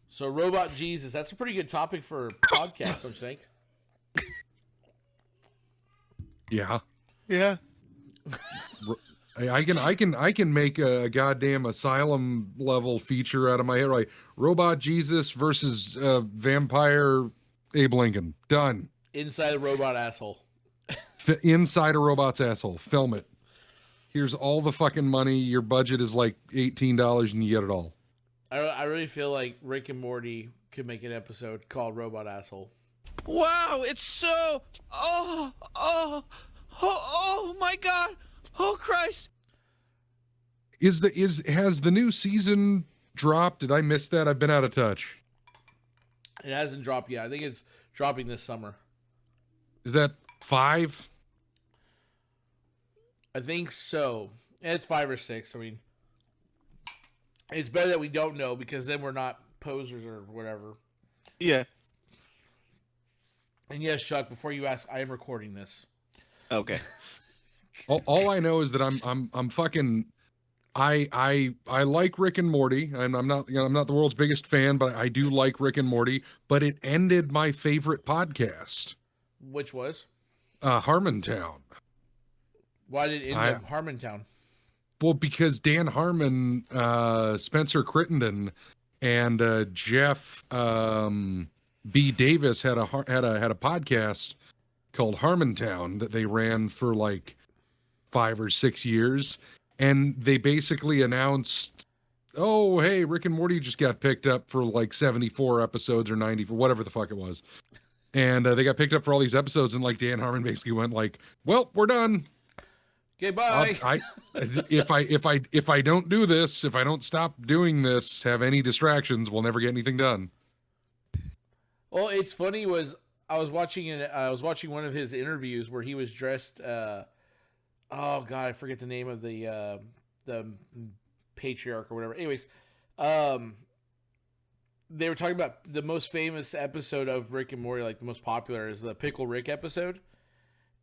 So, Robot Jesus, that's a pretty good topic for a podcast, don't you think? Yeah. Yeah. I can make a goddamn asylum level feature out of my head. Right, Robot Jesus versus vampire Abe Lincoln. Done. Inside a robot asshole. Inside a robot's asshole. Film it. Here's all the fucking money. Your budget is like $18 and you get it all. I really feel like Rick and Morty could make an episode called Robot Asshole. Wow, it's so... Oh my God. Oh, Christ. Has the new season dropped? Did I miss that? I've been out of touch. It hasn't dropped yet. I think it's dropping this summer. Is that 5? I think so. It's 5 or 6. I mean, it's better that we don't know because then we're not posers or whatever. Yeah. And yes, Chuck, before you ask, I am recording this. Okay. All I know is that I'm fucking I like Rick and Morty, and I'm not the world's biggest fan, but I do like Rick and Morty. But it ended my favorite podcast, Which was? Harmontown. Why did it end up Harmontown? Well, because Dan Harmon, Spencer Crittenden, and Jeff B. Davis had a podcast called Harmontown that they ran for like 5 or 6 years, and they basically announced, "Oh, hey, Rick and Morty just got picked up for like 74 episodes or 90 for whatever the fuck it was," and they got picked up for all these episodes, and like Dan Harmon basically went like, "Well, we're done. Okay, bye." If I don't do this, if I don't stop doing this, have any distractions, we'll never get anything done." Well, it's funny was I was watching one of his interviews where he was dressed. Oh God, I forget the name of the patriarch or whatever. Anyways, they were talking about the most famous episode of Rick and Morty, like the most popular, is the Pickle Rick episode.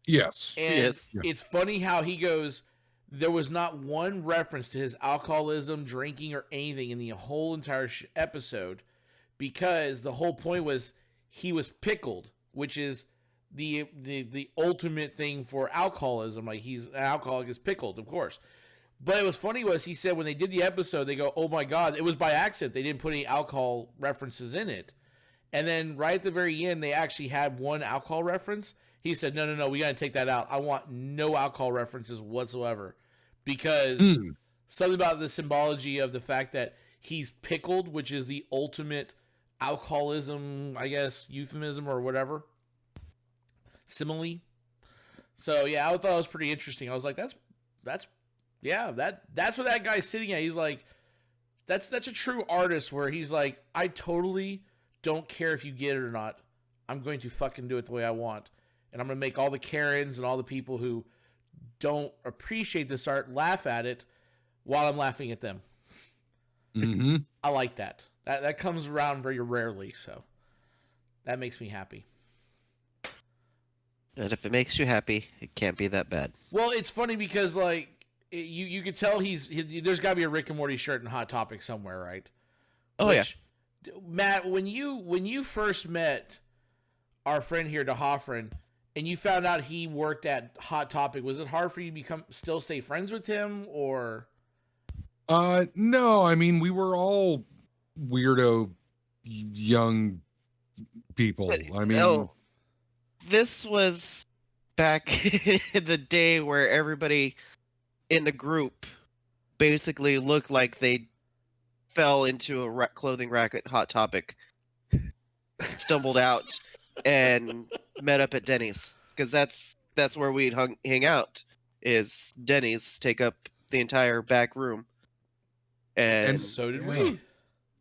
Yes. And Yes. it's funny how he goes, there was not one reference to his alcoholism, drinking, or anything in the whole entire episode, because the whole point was he was pickled, which is the ultimate thing for alcoholism. Like, he's an alcoholic is pickled, of course. But it was funny was he said when they did the episode, they go, "Oh my God," it was by accident. They didn't put any alcohol references in it. And then right at the very end, they actually had one alcohol reference. He said, no, we got to take that out. I want no alcohol references whatsoever. Because something about the symbology of the fact that he's pickled, which is the ultimate alcoholism, I guess, euphemism or whatever. Simile. So, yeah, I thought it was pretty interesting. I was like, that's what that guy's sitting at. He's like, that's a true artist where he's like, I totally don't care if you get it or not. I'm going to fucking do it the way I want. And I'm going to make all the Karens and all the people who don't appreciate this art laugh at it while I'm laughing at them. Mm-hmm. I like that. That comes around very rarely, so that makes me happy. And if it makes you happy, it can't be that bad. Well, it's funny because like you could tell there's got to be a Rick and Morty shirt in Hot Topic somewhere, right? Oh, yeah. Matt, when you first met our friend here, to Hoffryn, and you found out he worked at Hot Topic, was it hard for you to still stay friends with him, or? No, I mean, we were all weirdo young people. I mean, this was back in the day where everybody in the group basically looked like they fell into a clothing rack at Hot Topic, stumbled out, and met up at Denny's, because that's where we'd hang out. Is Denny's take up the entire back room, and so did we.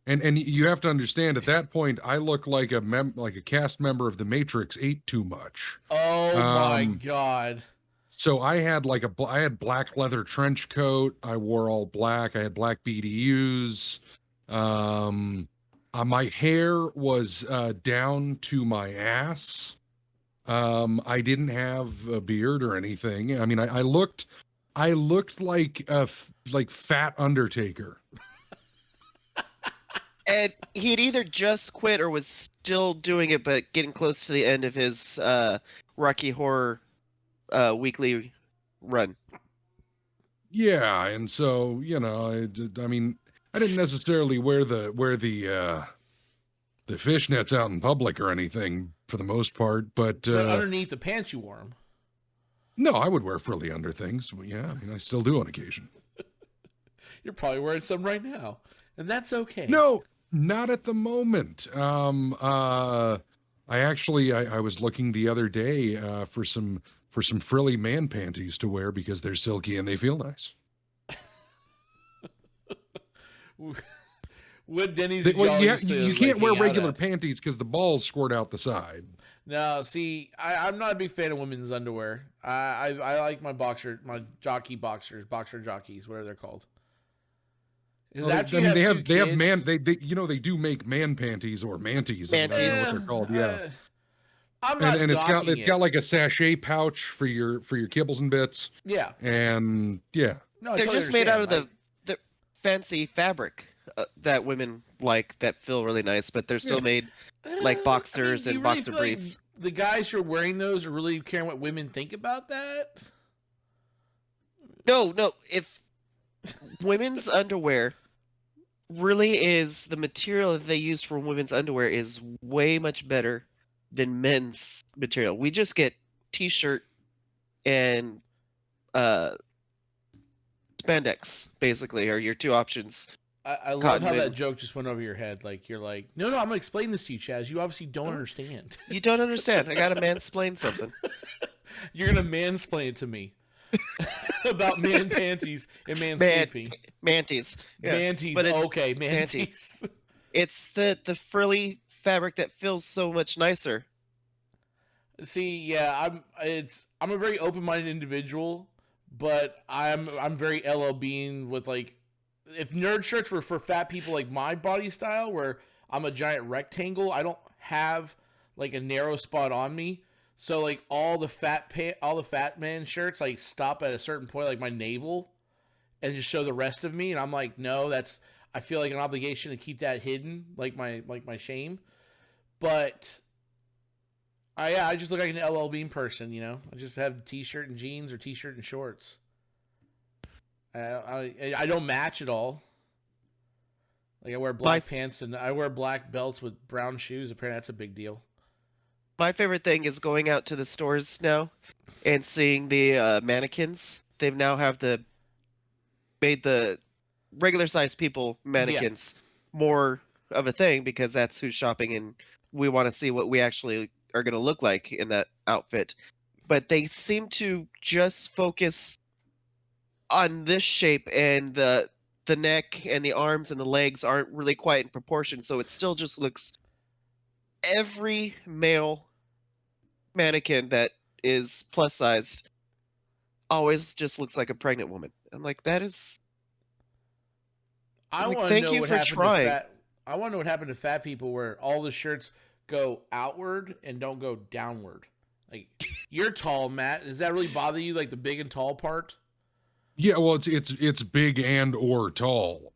And you have to understand, at that point, I looked like a cast member of The Matrix ate too much. Oh my God! So I had I had black leather trench coat. I wore all black. I had black BDUs. My hair was down to my ass. I didn't have a beard or anything. I mean, I looked like Fat Undertaker. And he'd either just quit or was still doing it, but getting close to the end of his Rocky Horror weekly run. Yeah, and so I mean, I didn't necessarily wear the fishnets out in public or anything for the most part, but underneath the pants you wore them. no, I would wear frilly under things. Yeah, I mean, I still do on occasion. You're probably wearing some right now, and that's okay. No, not at the moment. I was looking the other day for some frilly man panties to wear because they're silky and they feel nice. What Denny's? You can't wear regular panties because the balls squirt out the side. No, see, I'm not a big fan of women's underwear. I like my jockey boxers, boxer jockeys, whatever they're called. Well, they do make man panties or manties. I don't know what they're called. Yeah. I'm not and it's got like a sachet pouch for your kibbles and bits. Yeah. And yeah. No, they're just made out of the fancy fabric that women like that feel really nice, but they're still made like boxers and boxer briefs. Like the guys who are wearing those are really caring what women think about that? No. If women's underwear really is the material that they use for women's underwear is way much better than men's material. We just get t-shirt and spandex basically are your two options. I love how that joke just went over your head. Like you're like, no, I'm gonna explain this to you, Chaz. You obviously don't understand. You don't understand. I gotta mansplain something. You're gonna mansplain it to me about man panties and manscaping. Manties. Yeah. Manties. Okay, manties. It's the frilly fabric that feels so much nicer. See, yeah, I'm a very open-minded individual, but I'm very LLBing with like, if nerd shirts were for fat people like my body style, where I'm a giant rectangle, I don't have like a narrow spot on me. So like all the fat man shirts like stop at a certain point, like my navel, and just show the rest of me. And I'm like, no, I feel like an obligation to keep that hidden, like my shame. But I just look like an LL Bean person, you know. I just have t-shirt and jeans or t-shirt and shorts. I don't match at all. Like I wear black pants and I wear black belts with brown shoes. Apparently that's a big deal. My favorite thing is going out to the stores now and seeing the mannequins. They've now made the regular sized people mannequins more of a thing because that's who's shopping and we want to see what we actually are going to look like in that outfit. But they seem to just focus on this shape, and the neck and the arms and the legs aren't really quite in proportion, so it still just looks, every male mannequin that is plus sized always just looks like a pregnant woman. I'm like, that is I want to know what happened to fat. I want to know what happened to fat people where all the shirts go outward and don't go downward. Like, you're tall, Matt. Does that really bother you, like the big and tall part? Yeah, well, it's big and or tall.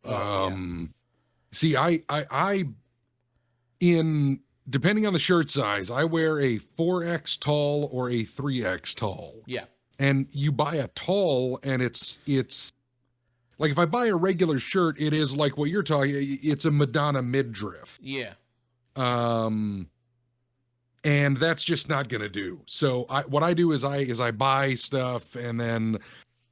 See, I depending on the shirt size, I wear a 4X tall or a 3X tall. Yeah. And you buy a tall, and it's like if I buy a regular shirt, it is like what you're talking. It's a Madonna midriff. Yeah. And that's just not gonna do. So what I do is I buy stuff and then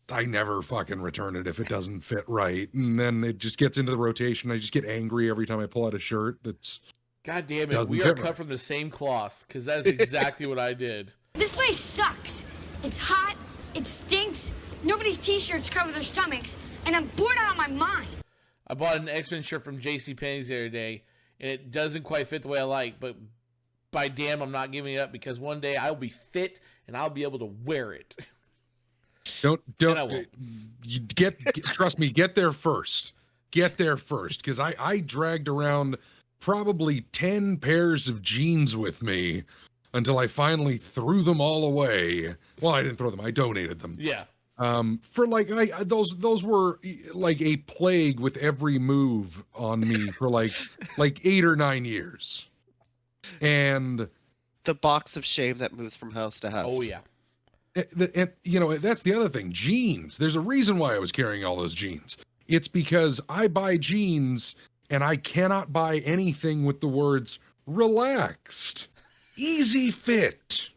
I never fucking return it if it doesn't fit right. And then it just gets into the rotation. I just get angry every time I pull out a shirt that's... God damn it, we are cut from the same cloth, because that is exactly what I did. This place sucks. It's hot, it stinks, nobody's t-shirts cover their stomachs, and I'm bored out of my mind. I bought an X-Men shirt from JCPenney's the other day, and it doesn't quite fit the way I like, but by damn, I'm not giving it up, because one day I'll be fit, and I'll be able to wear it. Don't trust me, get there first. Get there first, because I dragged around probably 10 pairs of jeans with me until I finally threw them all away. Well, I didn't throw them, I donated them. Yeah. For like those were like a plague with every move on me for like 8 or 9 years. And The box of shame that moves from house to house. Oh yeah. and you know, that's the other thing. Jeans. There's a reason why I was carrying all those jeans. It's because I buy jeans and I cannot buy anything with the words relaxed, easy fit,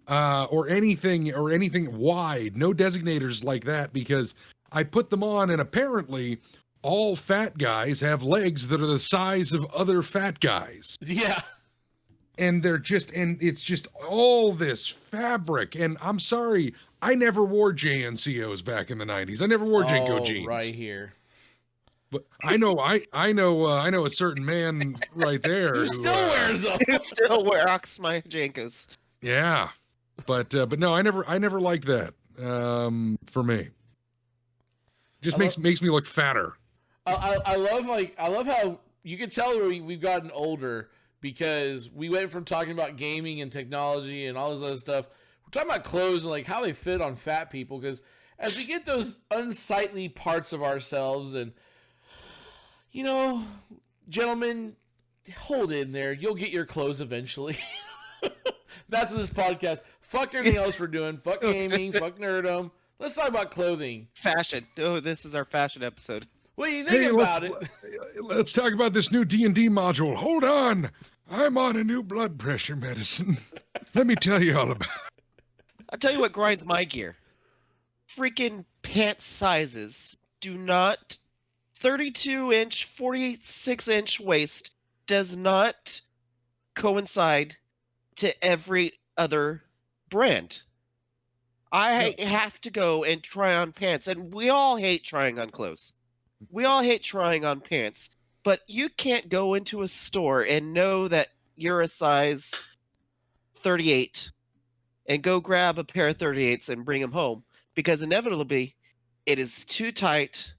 or anything wide, no designators like that, because I put them on and apparently all fat guys have legs that are the size of other fat guys. Yeah. And it's just all this fabric. And I'm sorry, I never wore JNCOs back in the 90s. I never wore Jenko jeans. Right here. But I know a certain man right there Who still wears them. Still rocks my Jankos. Yeah. But no, I never liked that. For me. Just makes me look fatter. I love how you can tell we've gotten older, because we went from talking about gaming and technology and all this other stuff. We're talking about clothes and like how they fit on fat people, because as we get those unsightly parts of ourselves, and you know, gentlemen, hold in there. You'll get your clothes eventually. That's this podcast. Fuck everything else we're doing. Fuck gaming. Fuck nerdom. Let's talk about clothing. Fashion. Oh, this is our fashion episode. What do you think about it? Let's talk about this new D&D module. Hold on. I'm on a new blood pressure medicine. Let me tell you all about it. I'll tell you what grinds my gear. Freaking pant sizes do not... 32-inch, 46-inch waist does not coincide to every other brand. I have to go and try on pants, and we all hate trying on clothes. We all hate trying on pants, but you can't go into a store and know that you're a size 38 and go grab a pair of 38s and bring them home, because inevitably it is too tight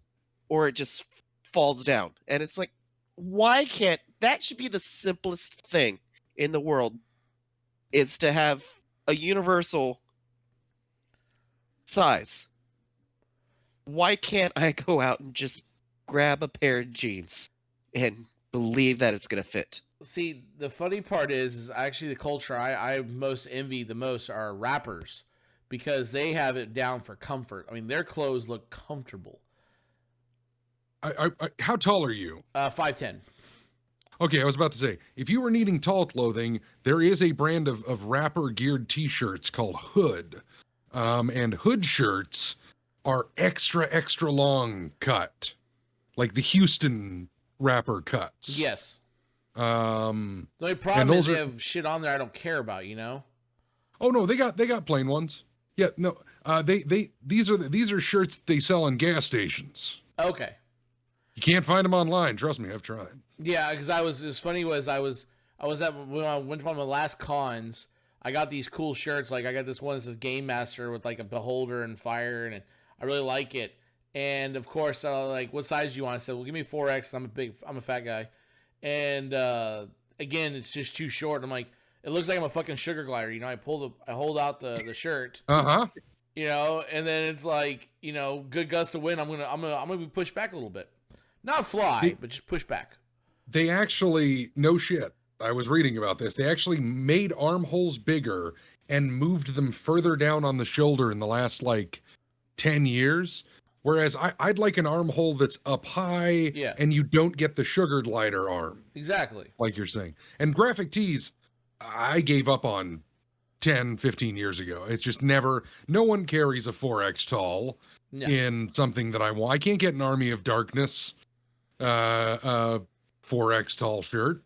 or it just falls down. And it's like, why can't that should be the simplest thing in the world, is to have a universal size. Why can't I go out and just grab a pair of jeans and believe that it's going to fit? See, the funny part is actually the culture I most envy the most are rappers, because they have it down for comfort. I mean, their clothes look comfortable. How tall are you? 5'10". Okay, I was about to say, if you were needing tall clothing, there is a brand of rapper geared t-shirts called Hood. And Hood shirts are extra long cut, like the Houston rapper cuts. Yes. The only problem is they have shit on there I don't care about, you know? Oh no, they got plain ones. Yeah, no. These are shirts that they sell in gas stations. Okay. You can't find them online. Trust me, I've tried. Yeah, because I was when I went to one of my last cons, I got these cool shirts. Like I got this one that says Game Master with like a beholder and fire, and I really like it. And of course, like, what size do you want? I said, well, give me 4X. I'm a fat guy, and again, it's just too short. I'm like, it looks like I'm a fucking sugar glider. You know, I hold out the shirt. You know, and then it's like, you know, good gust of wind. I'm gonna be pushed back a little bit. Not fly, but just push back. They actually, no shit, I was reading about this. They actually made armholes bigger and moved them further down on the shoulder in the last, like, 10 years. Whereas I'd like an armhole that's up high, and you don't get the sugar glider arm. Exactly. Like you're saying. And graphic tees, I gave up on 10, 15 years ago. It's just no one carries a 4X tall in something that I want. I can't get an Army of Darkness 4X tall shirt.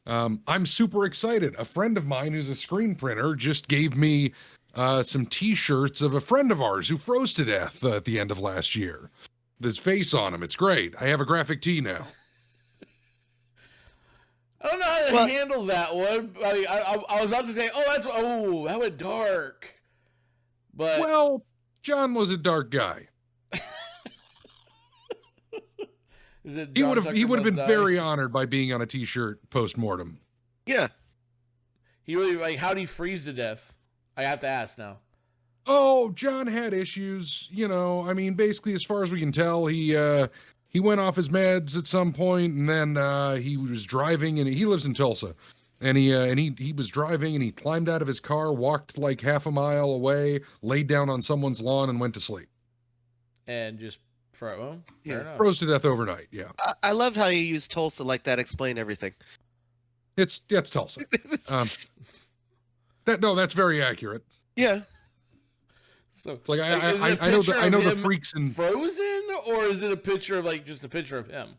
I'm super excited. A friend of mine who's a screen printer just gave me some t-shirts of a friend of ours who froze to death at the end of last year. There's face on him. It's great. I have a graphic tee now. I don't know how to handle that one. I was about to say, that went dark. But well, John was a dark guy. He would have been very honored by being on a t-shirt post-mortem. Yeah. He really, like, how did he freeze to death? I have to ask now. Oh, John had issues, I mean, basically, as far as we can tell, he went off his meds at some point, and then he was driving, and he lives in Tulsa, and he was driving, and he climbed out of his car, walked like half a mile away, laid down on someone's lawn, and went to sleep. And just fair enough. Froze to death overnight. Yeah, I loved how you used Tulsa like that. Explain everything. it's Tulsa. That's very accurate. Yeah. So It's like is it a I know picture I know of the him freaks in Frozen, or is it a picture of like just a picture of him?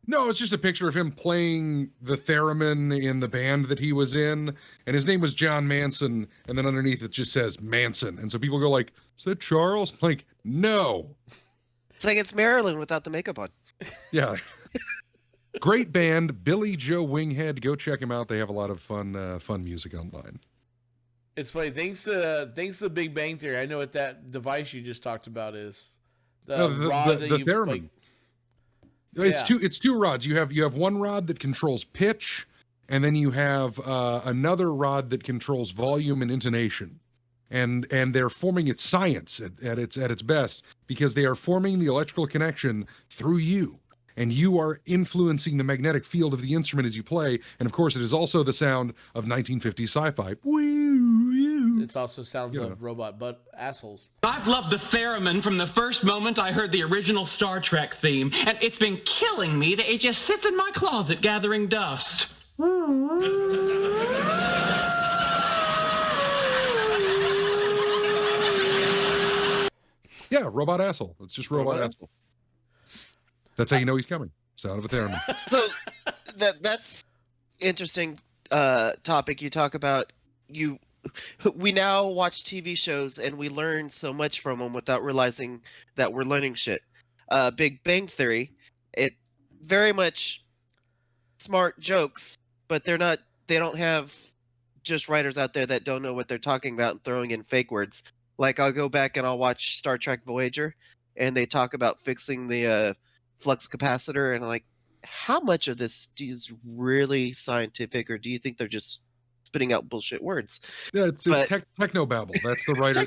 No, it's just a picture of him playing the theremin in the band that he was in, and his name was John Manson, and then underneath it just says Manson, and so people go like, "Is that Charles?" I'm like, no. It's like it's Marilyn without the makeup on. Yeah. Great band, Billy Joe Winghead. Go check him out. They have a lot of fun music online. It's funny. Thanks to Big Bang Theory, I know what that device you just talked about is. The theremin. It's two rods. You have one rod that controls pitch, and then you have another rod that controls volume and intonation. And they're forming its science at its best, because they are forming the electrical connection through you. And you are influencing the magnetic field of the instrument as you play. And of course, it is also the sound of 1950s sci-fi. It also sounds of robot butt assholes. I've loved the theremin from the first moment I heard the original Star Trek theme, and it's been killing me that it just sits in my closet gathering dust. Yeah, robot asshole. It's just robot asshole. That's how you know he's coming. Sound of a theremin. So that's interesting topic you talk about. We now watch TV shows and we learn so much from them without realizing that we're learning shit. Big Bang Theory, it very much smart jokes, but they don't have just writers out there that don't know what they're talking about and throwing in fake words. Like I'll go back and I'll watch Star Trek Voyager, and they talk about fixing the flux capacitor, and I'm like, how much of this is really scientific, or do you think they're just spitting out bullshit words? Yeah, it's technobabble. That's the writer.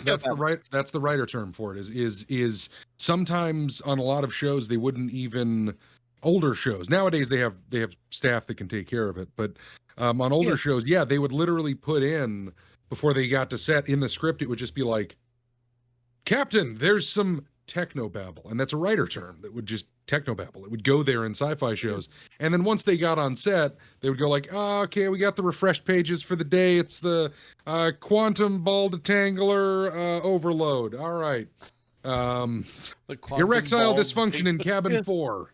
That's the writer term for it. Is sometimes on a lot of shows they wouldn't even, older shows. Nowadays they have staff that can take care of it, but on older shows, they would literally put in, before they got to set, in the script, it would just be like, Captain, there's some technobabble, and that's a writer term that would just technobabble. It would go there in sci-fi shows, and then once they got on set, they would go like, "Oh, okay, we got the refreshed pages for the day. It's the quantum ball detangler overload. All right, erectile dysfunction in cabin 4."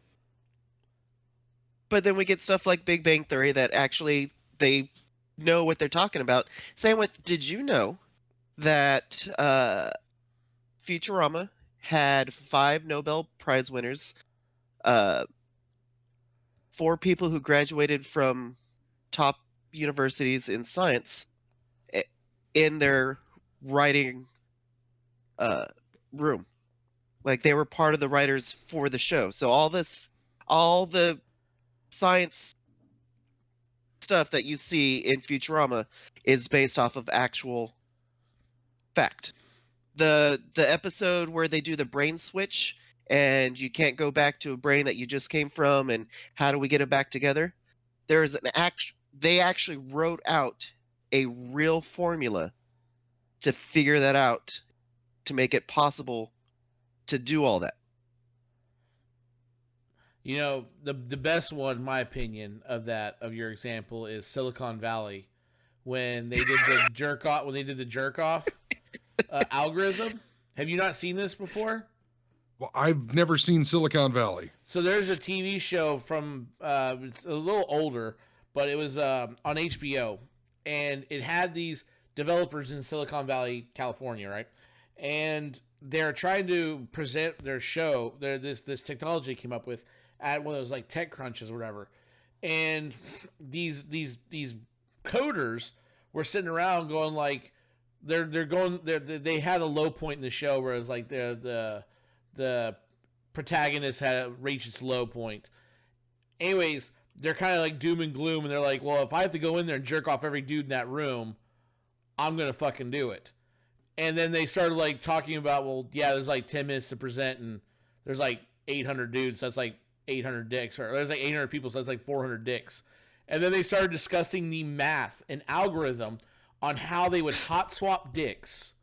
But then we get stuff like Big Bang Theory that actually they know what they're talking about. Same with, did you know that Futurama had 5 Nobel Prize winners, 4 people who graduated from top universities in science in their writing room. Like they were part of the writers for the show. So all the science stuff that you see in Futurama is based off of actual fact. The episode where they do the brain switch and you can't go back to a brain that you just came from, and how do we get it back together? They actually wrote out a real formula to figure that out, to make it possible to do all that. You know, the best one, in my opinion, of your example is Silicon Valley, when they did the jerk off algorithm. Have you not seen this before? Well, I've never seen Silicon Valley. So there's a TV show from it's a little older, but it was on HBO, and it had these developers in Silicon Valley, California, right? And they're trying to present their show, this technology they came up with at one of those like tech crunches or whatever. And these coders were sitting around going like, they had a low point in the show where it was like the protagonist had reached its low point. Anyways, they're kind of like doom and gloom, and they're like, well, if I have to go in there and jerk off every dude in that room, I'm gonna fucking do it. And then they started like talking about, well, yeah, there's like 10 minutes to present, and there's like 800 dudes, so that's like 800 dicks, or there's like 800 people, so that's like 400 dicks. And then they started discussing the math and algorithm on how they would hot swap dicks.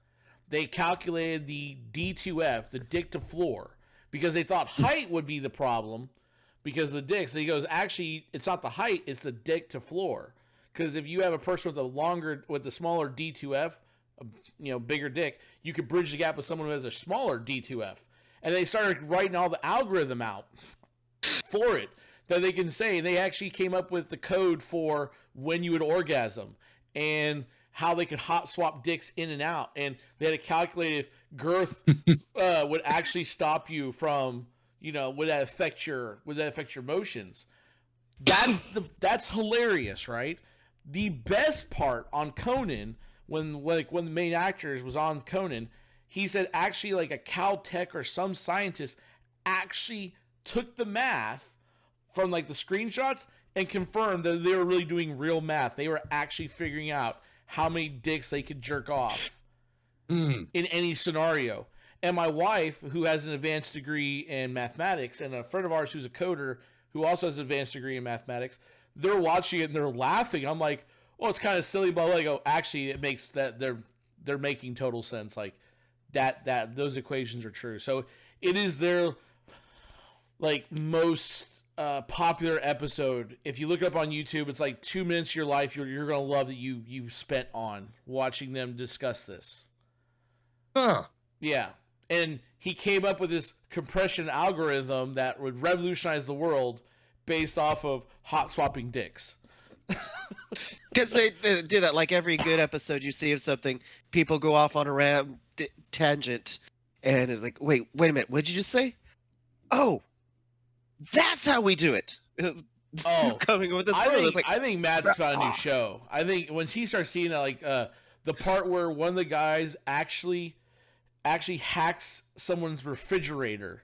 They calculated the D2F, the dick to floor, because they thought height would be the problem because of the dicks. And he goes, actually, it's not the height, it's the dick to floor. Because if you have a person with a smaller D2F, bigger dick, you could bridge the gap with someone who has a smaller D2F. And they started writing all the algorithm out for it that they can say. They actually came up with the code for when you would orgasm and how they could hot swap dicks in and out. And they had to calculate if girth would actually stop you from, would that affect your motions. That's hilarious, right? The best part on Conan, when the main actor was on Conan, he said actually like a Caltech or some scientist actually took the math from like the screenshots and confirmed that they were really doing real math. They were actually figuring out how many dicks they could jerk off in any scenario. And my wife, who has an advanced degree in mathematics, and a friend of ours who's a coder who also has an advanced degree in mathematics, they're watching it and they're laughing. I'm like, oh, it's kind of silly, but I go, actually, it makes that they're making total sense. Like that those equations are true. So it is their like most popular episode. If you look it up on YouTube, it's like 2 minutes of your life you're gonna love that you spent on watching them discuss this. Huh. Yeah. And he came up with this compression algorithm that would revolutionize the world based off of hot swapping dicks. Because they do that like every good episode you see of something, people go off on a tangent, and it's like, wait a minute, what did you just say? Oh, that's how we do it. Oh, coming with this. I think Matt's got a new show. I think when he starts seeing the part where one of the guys actually hacks someone's refrigerator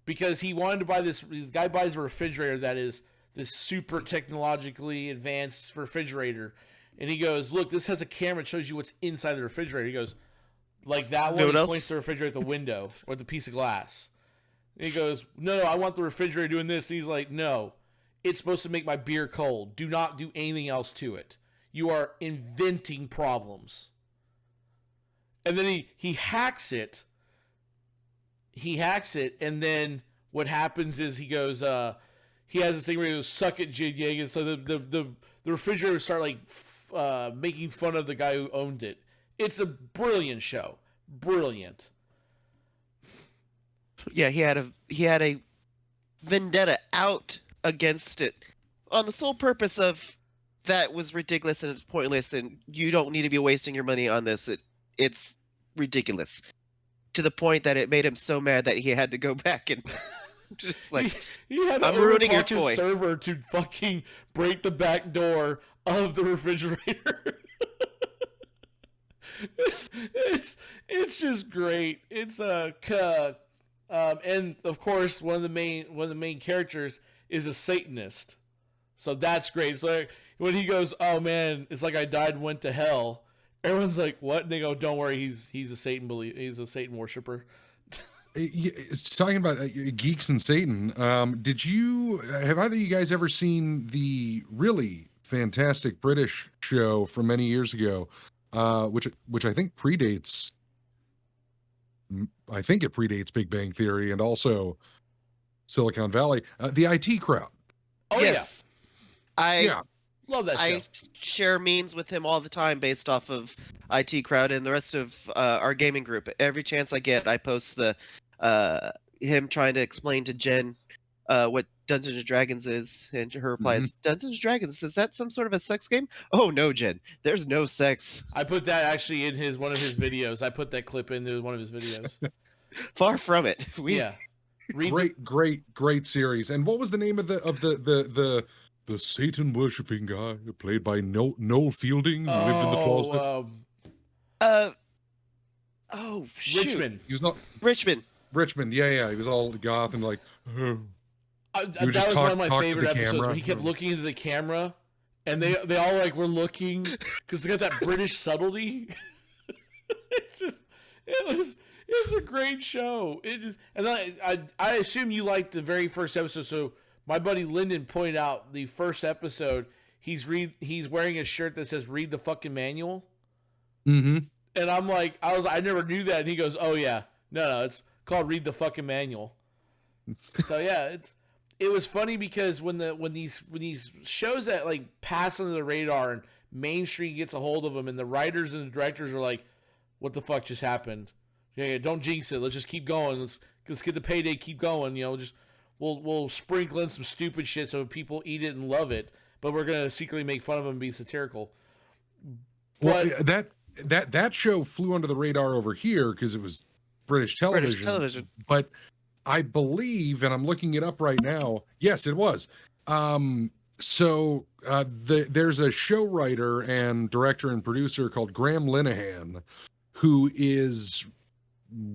because he wanted to buy this. This guy buys a refrigerator that is this super technologically advanced refrigerator, and he goes, "Look, this has a camera that shows you what's inside the refrigerator." He goes, "Like that one?" He points the refrigerator at the window or the piece of glass. And he goes, no, I want the refrigerator doing this. And he's like, no, it's supposed to make my beer cold. Do not do anything else to it. You are inventing problems. And then he hacks it. He hacks it, and then what happens is he goes, he has this thing where he goes, suck it, Jig Yang. And so the refrigerator start like making fun of the guy who owned it. It's a brilliant show. Brilliant. Yeah, he had a vendetta out against it on the sole purpose of that was ridiculous and it's pointless and you don't need to be wasting your money on this. It's ridiculous. To the point that it made him so mad that he had to go back and just like he had to I'm ruining your his toy. Server to fucking break the back door of the refrigerator. It's just great. It's and of course one of the main characters is a Satanist, so that's great. So when he goes, "Oh man, it's like I died and went to hell," everyone's like, "What?" And they go, "Don't worry, he's a Satan he's a Satan worshiper." It's talking about geeks and Satan. Have either of you guys ever seen the really fantastic British show from many years ago, which I think predates? I think it predates Big Bang Theory and also Silicon Valley. The IT Crowd. Oh yes. yeah, love that show. I share memes with him all the time based off of IT Crowd and the rest of our gaming group. Every chance I get, I post the him trying to explain to Jen what Dungeons and Dragons is, and her reply is, Dungeons and Dragons, is that some sort of a sex game? Oh no, Jen, there's no sex. I put that actually in one of his videos. I put that clip into one of his videos. Far from it. Yeah. Great series. And what was the name of the Satan worshipping guy played by Noel Fielding, who lived in the closet? Shoot. Richmond. He was not Richmond. Yeah. He was all goth and like. That was one of my favorite episodes where he kept looking into the camera, and they all like were looking because they got that British subtlety. It's just it was a great show. It just, and I assume you liked the very first episode. So my buddy Lyndon pointed out the first episode. He's wearing a shirt that says "Read the fucking manual," Mm-hmm. and I'm like, I never knew that. And he goes, "Oh yeah, no, it's called Read the fucking manual." So yeah, it was funny because when these shows that like pass under the radar and mainstream gets a hold of them, and the writers and the directors are like, "What the fuck just happened? Yeah, don't jinx it. Let's just keep going. Let's get the payday. Keep going. You know, just we'll sprinkle in some stupid shit so people eat it and love it, but we're gonna secretly make fun of them and be satirical." Well, But that show flew under the radar over here because it was British television. British television. But I believe, and I'm looking it up right now. Yes, it was. There's a show writer and director and producer called Graham Linehan, who is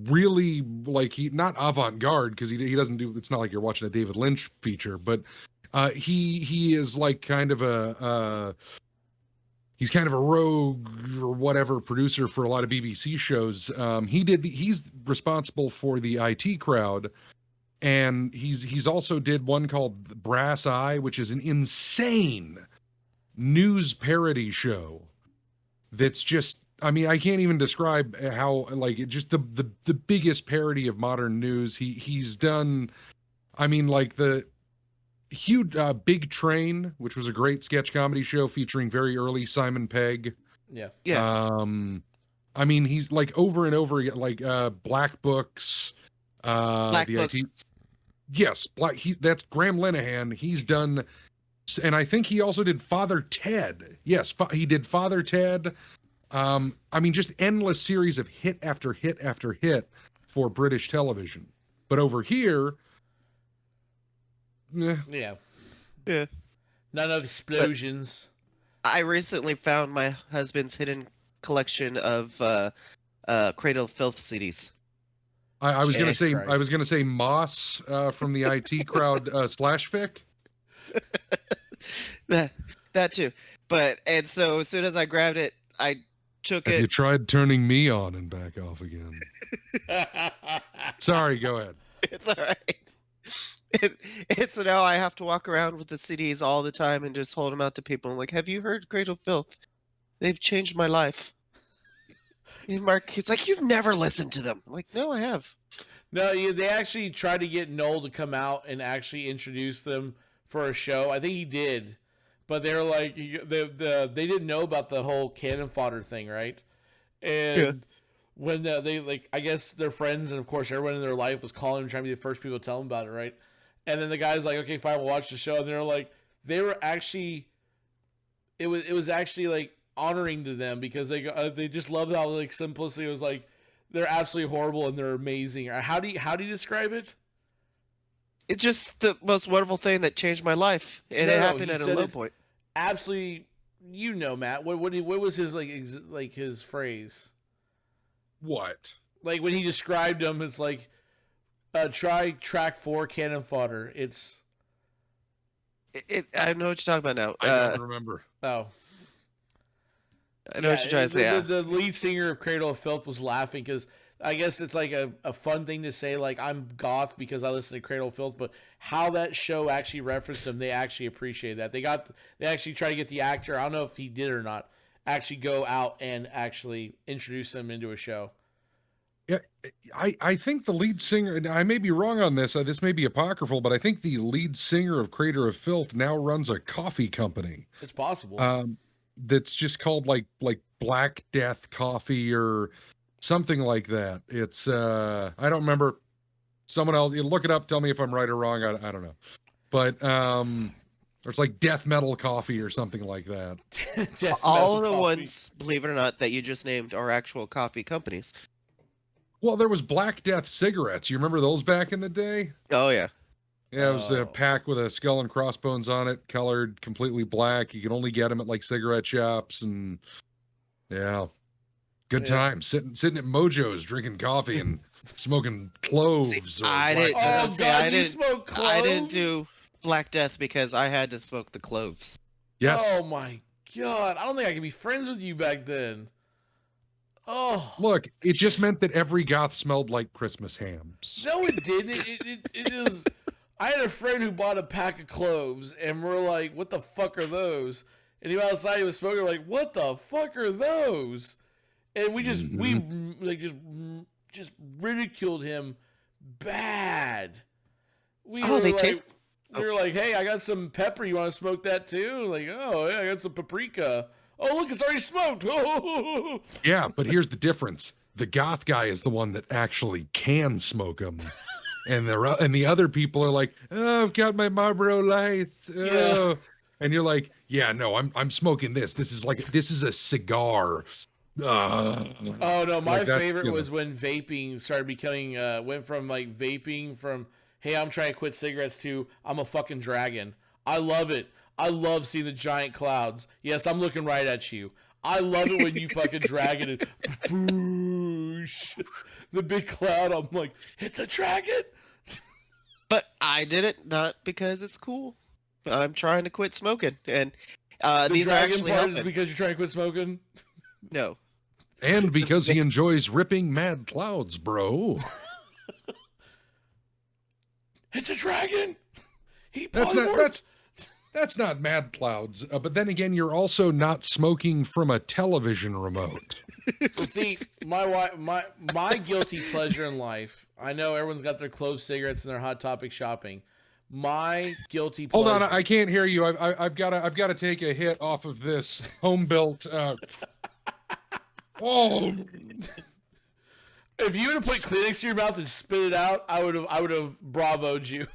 really like not avant-garde because he doesn't do. It's not like you're watching a David Lynch feature, but he is like kind of a. He's kind of a rogue or whatever producer for a lot of BBC shows. He's responsible for the IT Crowd, and he's also did one called Brass Eye, which is an insane news parody show. That's just, I mean, I can't even describe how like it just the biggest parody of modern news. He's done, I mean, like the huge Big Train, which was a great sketch comedy show featuring very early Simon Pegg. yeah, I mean, he's like over and over again, like Black Books, Black the Books. IT. Yes, that's Graham Linehan. He's done, and I think he also did Father Ted. Yes, he did Father Ted. I mean, just endless series of hit after hit after hit for British television. But over here, yeah, Yeah. none of explosions. I recently found my husband's hidden collection of Cradle of Filth CDs. I was gonna Jesus say Christ. I was gonna say Moss from the IT Crowd slash fic. That too. But and so as soon as I grabbed it, I took Have you it. tried turning me on and back off again? Sorry, go ahead. It's all right. It's now I have to walk around with the CDs all the time and just hold them out to people. I'm like, have you heard Cradle of Filth? They've changed my life. And Mark, he's like, you've never listened to them. I'm like, no, I have. No, they actually tried to get Noel to come out and actually introduce them for a show. I think he did, but they're like, they didn't know about the whole cannon fodder thing, right? And Yeah. when they like, I guess their friends and of course everyone in their life was calling them, trying to be the first people to tell them about it, right? And then the guy's like, okay, fine, we'll watch the show. And they're like, they were actually, it was actually like honoring to them because they just loved how like simplicity was like. They're absolutely horrible and they're amazing. How do you describe it? It's just the most wonderful thing that changed my life, and No, it no, happened he at a said low it's point. Absolutely, Matt. What was his like his phrase? What? Like when he described them, it's like, try track 4 cannon fodder. It's I know what you're talking about now. I don't remember. oh. I know what you're trying to say. Yeah. The lead singer of Cradle of Filth was laughing because I guess it's like a fun thing to say, like, I'm goth because I listen to Cradle of Filth, but how that show actually referenced them, they actually appreciate that. They actually try to get the actor, I don't know if he did or not, actually go out and actually introduce them into a show. Yeah, I think the lead singer, and I may be wrong on this, this may be apocryphal, but I think the lead singer of Crater of Filth now runs a coffee company. It's possible. That's just called like Black Death Coffee or something like that. It's I don't remember. Someone else, you look it up, tell me if I'm right or wrong. I don't know. But or it's like Death Metal Coffee or something like that. All the ones, believe it or not, that you just named are actual coffee companies. Well, there was Black Death cigarettes. You remember those back in the day? Oh yeah. Yeah, it was Oh. a pack with a skull and crossbones on it, colored completely black. You could only get them at like cigarette shops, and yeah, good Yeah. time sitting at Mojo's drinking coffee and smoking cloves. See, or I Black didn't- Death. Oh See, God, I you didn't- smoke cloves? I didn't do Black Death because I had to smoke the cloves. Yes. Oh my God, I don't think I could be friends with you back then. Oh, Look, it just meant that every goth smelled like Christmas hams. no, it didn't. It is. I had a friend who bought a pack of cloves, and we're like, "What the fuck are those?" And he went outside, he was smoking. We're like, "What the fuck are those?" And we just just ridiculed him bad. We Oh, were they like, taste. we were like, "Hey, I got some pepper. You want to smoke that too?" Like, "Oh yeah, I got some paprika." Oh, look, it's already smoked. Yeah, but here's the difference. The goth guy is the one that actually can smoke them. And the other people are like, "Oh, I've got my Marlboro Lights." Oh. Yeah. And you're like, "Yeah, no, I'm smoking this. This is a cigar." Oh no, my Like that's, favorite you know. was when vaping started becoming went from like vaping from hey, I'm trying to quit cigarettes to I'm a fucking dragon. I love it. I love seeing the giant clouds. Yes, I'm looking right at you. I love it when you fucking dragon and boosh, the big cloud. I'm like, it's a dragon. But I did it not because it's cool. I'm trying to quit smoking, and The these are dragon actually part is helping. because you're trying to quit smoking. No, And because he enjoys ripping mad clouds, bro. It's a dragon. He That's not polymorphed. that's not mad clouds. But then again, you're also not smoking from a television remote. Well, see, my guilty pleasure in life. I know everyone's got their clove cigarettes and their Hot Topic shopping. My guilty pleasure. Hold on, I can't hear you. I've got to take a hit off of this home built. Oh, If you would have put Kleenex in your mouth and spit it out, I would have bravoed you.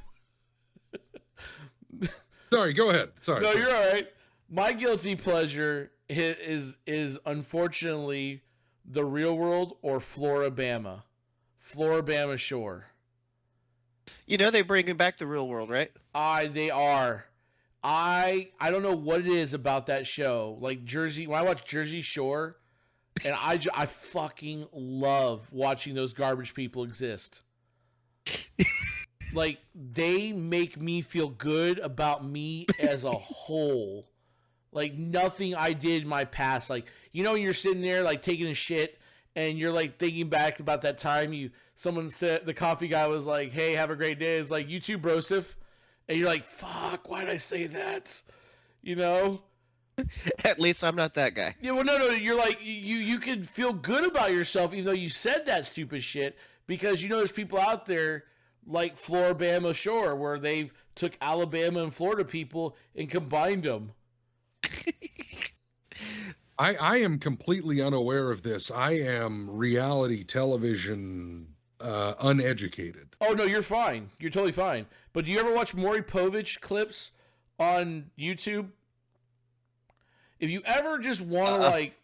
sorry. Go ahead. Sorry. No, you're all right. My guilty pleasure is unfortunately the Real World or Floribama Shore. you know they're bringing back the real world, right? They are. I don't know what it is about that show. Like Jersey, when I watch Jersey Shore, and I fucking love watching those garbage people exist. Like they make me feel good about me as a whole. Like nothing I did in my past. Like when you're sitting there like taking a shit and you're like thinking back about that time someone said the coffee guy was like, "Hey, have a great day." It's like, "You too, brosif." And you're like, "Fuck, why'd I say that?" You know? At least I'm not that guy. Yeah, well, no. You're like you can feel good about yourself even though you said that stupid shit because there's people out there like Floribama Shore where they've took Alabama and Florida people and combined them. I am completely unaware of this. I am reality television uneducated. Oh no, you're fine. You're totally fine. But do you ever watch Maury Povich clips on YouTube? If you ever just want to like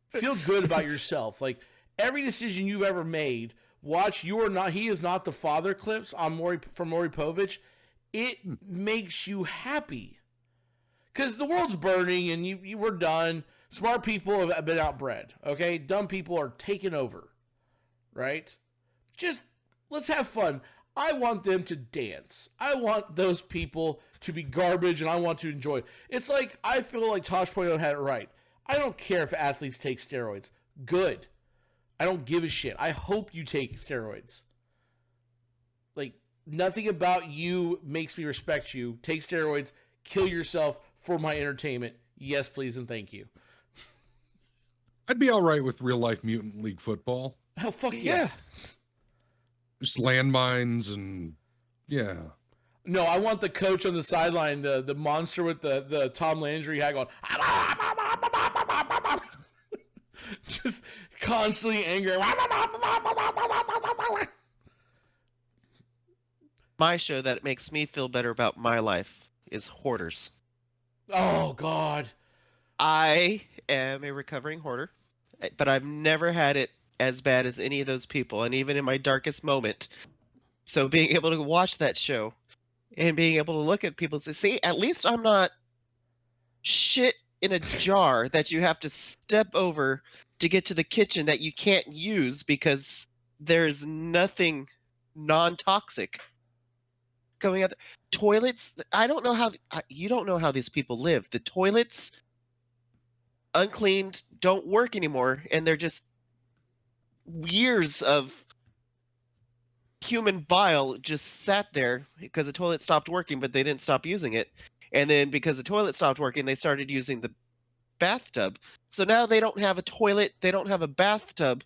feel good about yourself, like every decision you've ever made, watch He Is Not the Father clips on from Maury Povich. It makes you happy. Because the world's burning and you were done. Smart people have been outbred. Okay? Dumb people are taken over. Right? Just let's have fun. I want them to dance. I want those people to be garbage and I want to enjoy it. It's like I feel like Tosh Point had it right. I don't care if athletes take steroids. Good. I don't give a shit. I hope you take steroids. Like nothing about you makes me respect you. Take steroids. Kill yourself for my entertainment. Yes, please, and thank you. I'd be all right with real life Mutant League football. Oh, fuck yeah. Just landmines and yeah. No, I want the coach on the sideline, the monster with the Tom Landry hat going, just constantly angry. My show that makes me feel better about my life is Hoarders. Oh, God. I am a recovering hoarder, but I've never had it as bad as any of those people, and even in my darkest moment. So being able to watch that show and being able to look at people and say, see, at least I'm not shit in a jar that you have to step over to get to the kitchen that you can't use because there's nothing non-toxic coming out there. Toilets, I don't know how, you don't know how these people live. The toilets uncleaned don't work anymore, and they're just years of human bile just sat there because the toilet stopped working, but they didn't stop using it. And then because the toilet stopped working, they started using the bathtub. So now they don't have a toilet, they don't have a bathtub,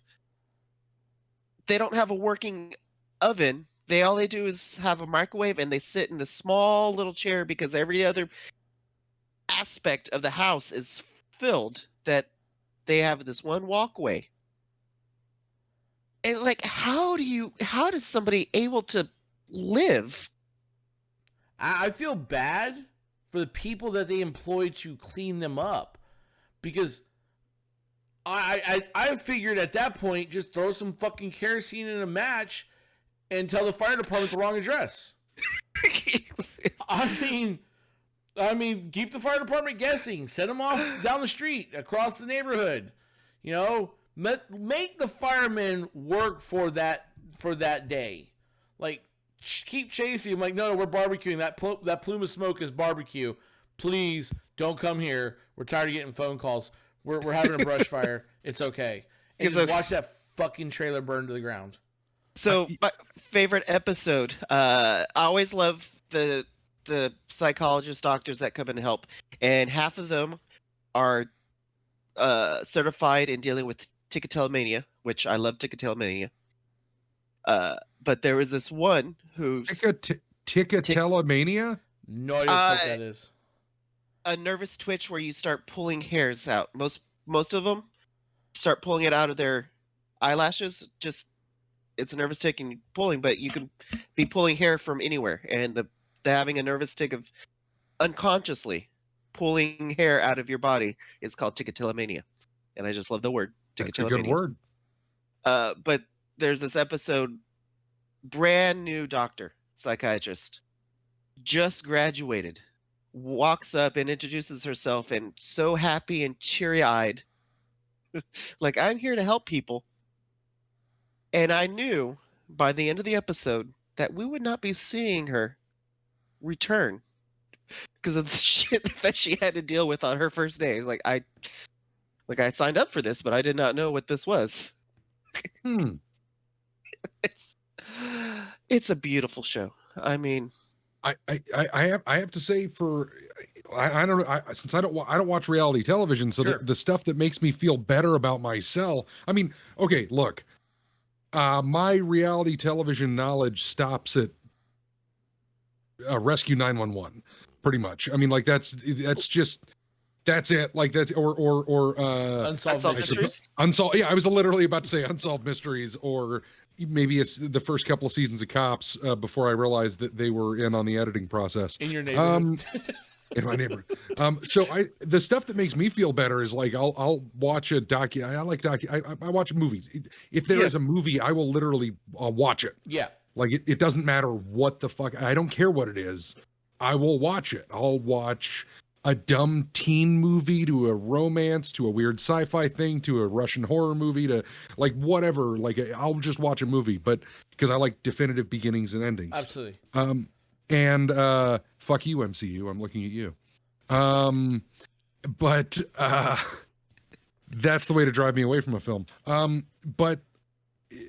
they don't have a working oven. All they do is have a microwave, and they sit in the small little chair because every other aspect of the house is filled, that they have this one walkway. And like, how does somebody able to live? I feel bad for the people that they employ to clean them up, because I figured at that point, just throw some fucking kerosene in a match and tell the fire department the wrong address. I mean, keep the fire department guessing. Send them off down the street, across the neighborhood. You know, make the firemen work for that day. Like, keep chasing them. Like, no, we're barbecuing. That plume of smoke is barbecue. Please don't come here. We're tired of getting phone calls. We're having a brush fire. It's okay. And just watch that fucking trailer burn to the ground. So my favorite episode. I always love the psychologists, doctors that come in and help, and half of them are certified in dealing with ticketylomania, which I love ticketylomania. But there was this one who's Ticketylomania? No idea what that is. A nervous twitch where you start pulling hairs out. Most of them start pulling it out of their eyelashes. Just, it's a nervous tick and pulling, but you can be pulling hair from anywhere. And the having a nervous tick of unconsciously pulling hair out of your body is called ticketylomania. And I just love the word ticketylomania. That's a good word. But there's this episode, brand new doctor, psychiatrist, just graduated, walks up and introduces herself, and so happy and cheery-eyed, like, I'm here to help people. And I knew by the end of the episode that we would not be seeing her return because of the shit that she had to deal with on her first day. Like, I signed up for this, but I did not know what this was. It's a beautiful show. I mean, I have to say, I don't know, since I don't watch reality television, so Sure. the stuff that makes me feel better about myself. I mean, okay, look, my reality television knowledge stops at Rescue 911, pretty much. I mean, like that's it. Like that's or Unsolved Mysteries. Yeah, I was literally about to say Unsolved Mysteries, or maybe it's the first couple of seasons of Cops before I realized that they were in on the editing process. In your neighborhood. In my neighborhood. So the stuff that makes me feel better is like I'll watch a I watch movies. If there is a movie, I will literally watch it. Yeah. Like it doesn't matter what the fuck. I don't care what it is. I will watch it. I'll watch a dumb teen movie, to a romance, to a weird sci-fi thing, to a Russian horror movie, to like whatever. Like I'll just watch a movie, but because I like definitive beginnings and endings. Absolutely. And fuck you, MCU. I'm looking at you. But that's the way to drive me away from a film. But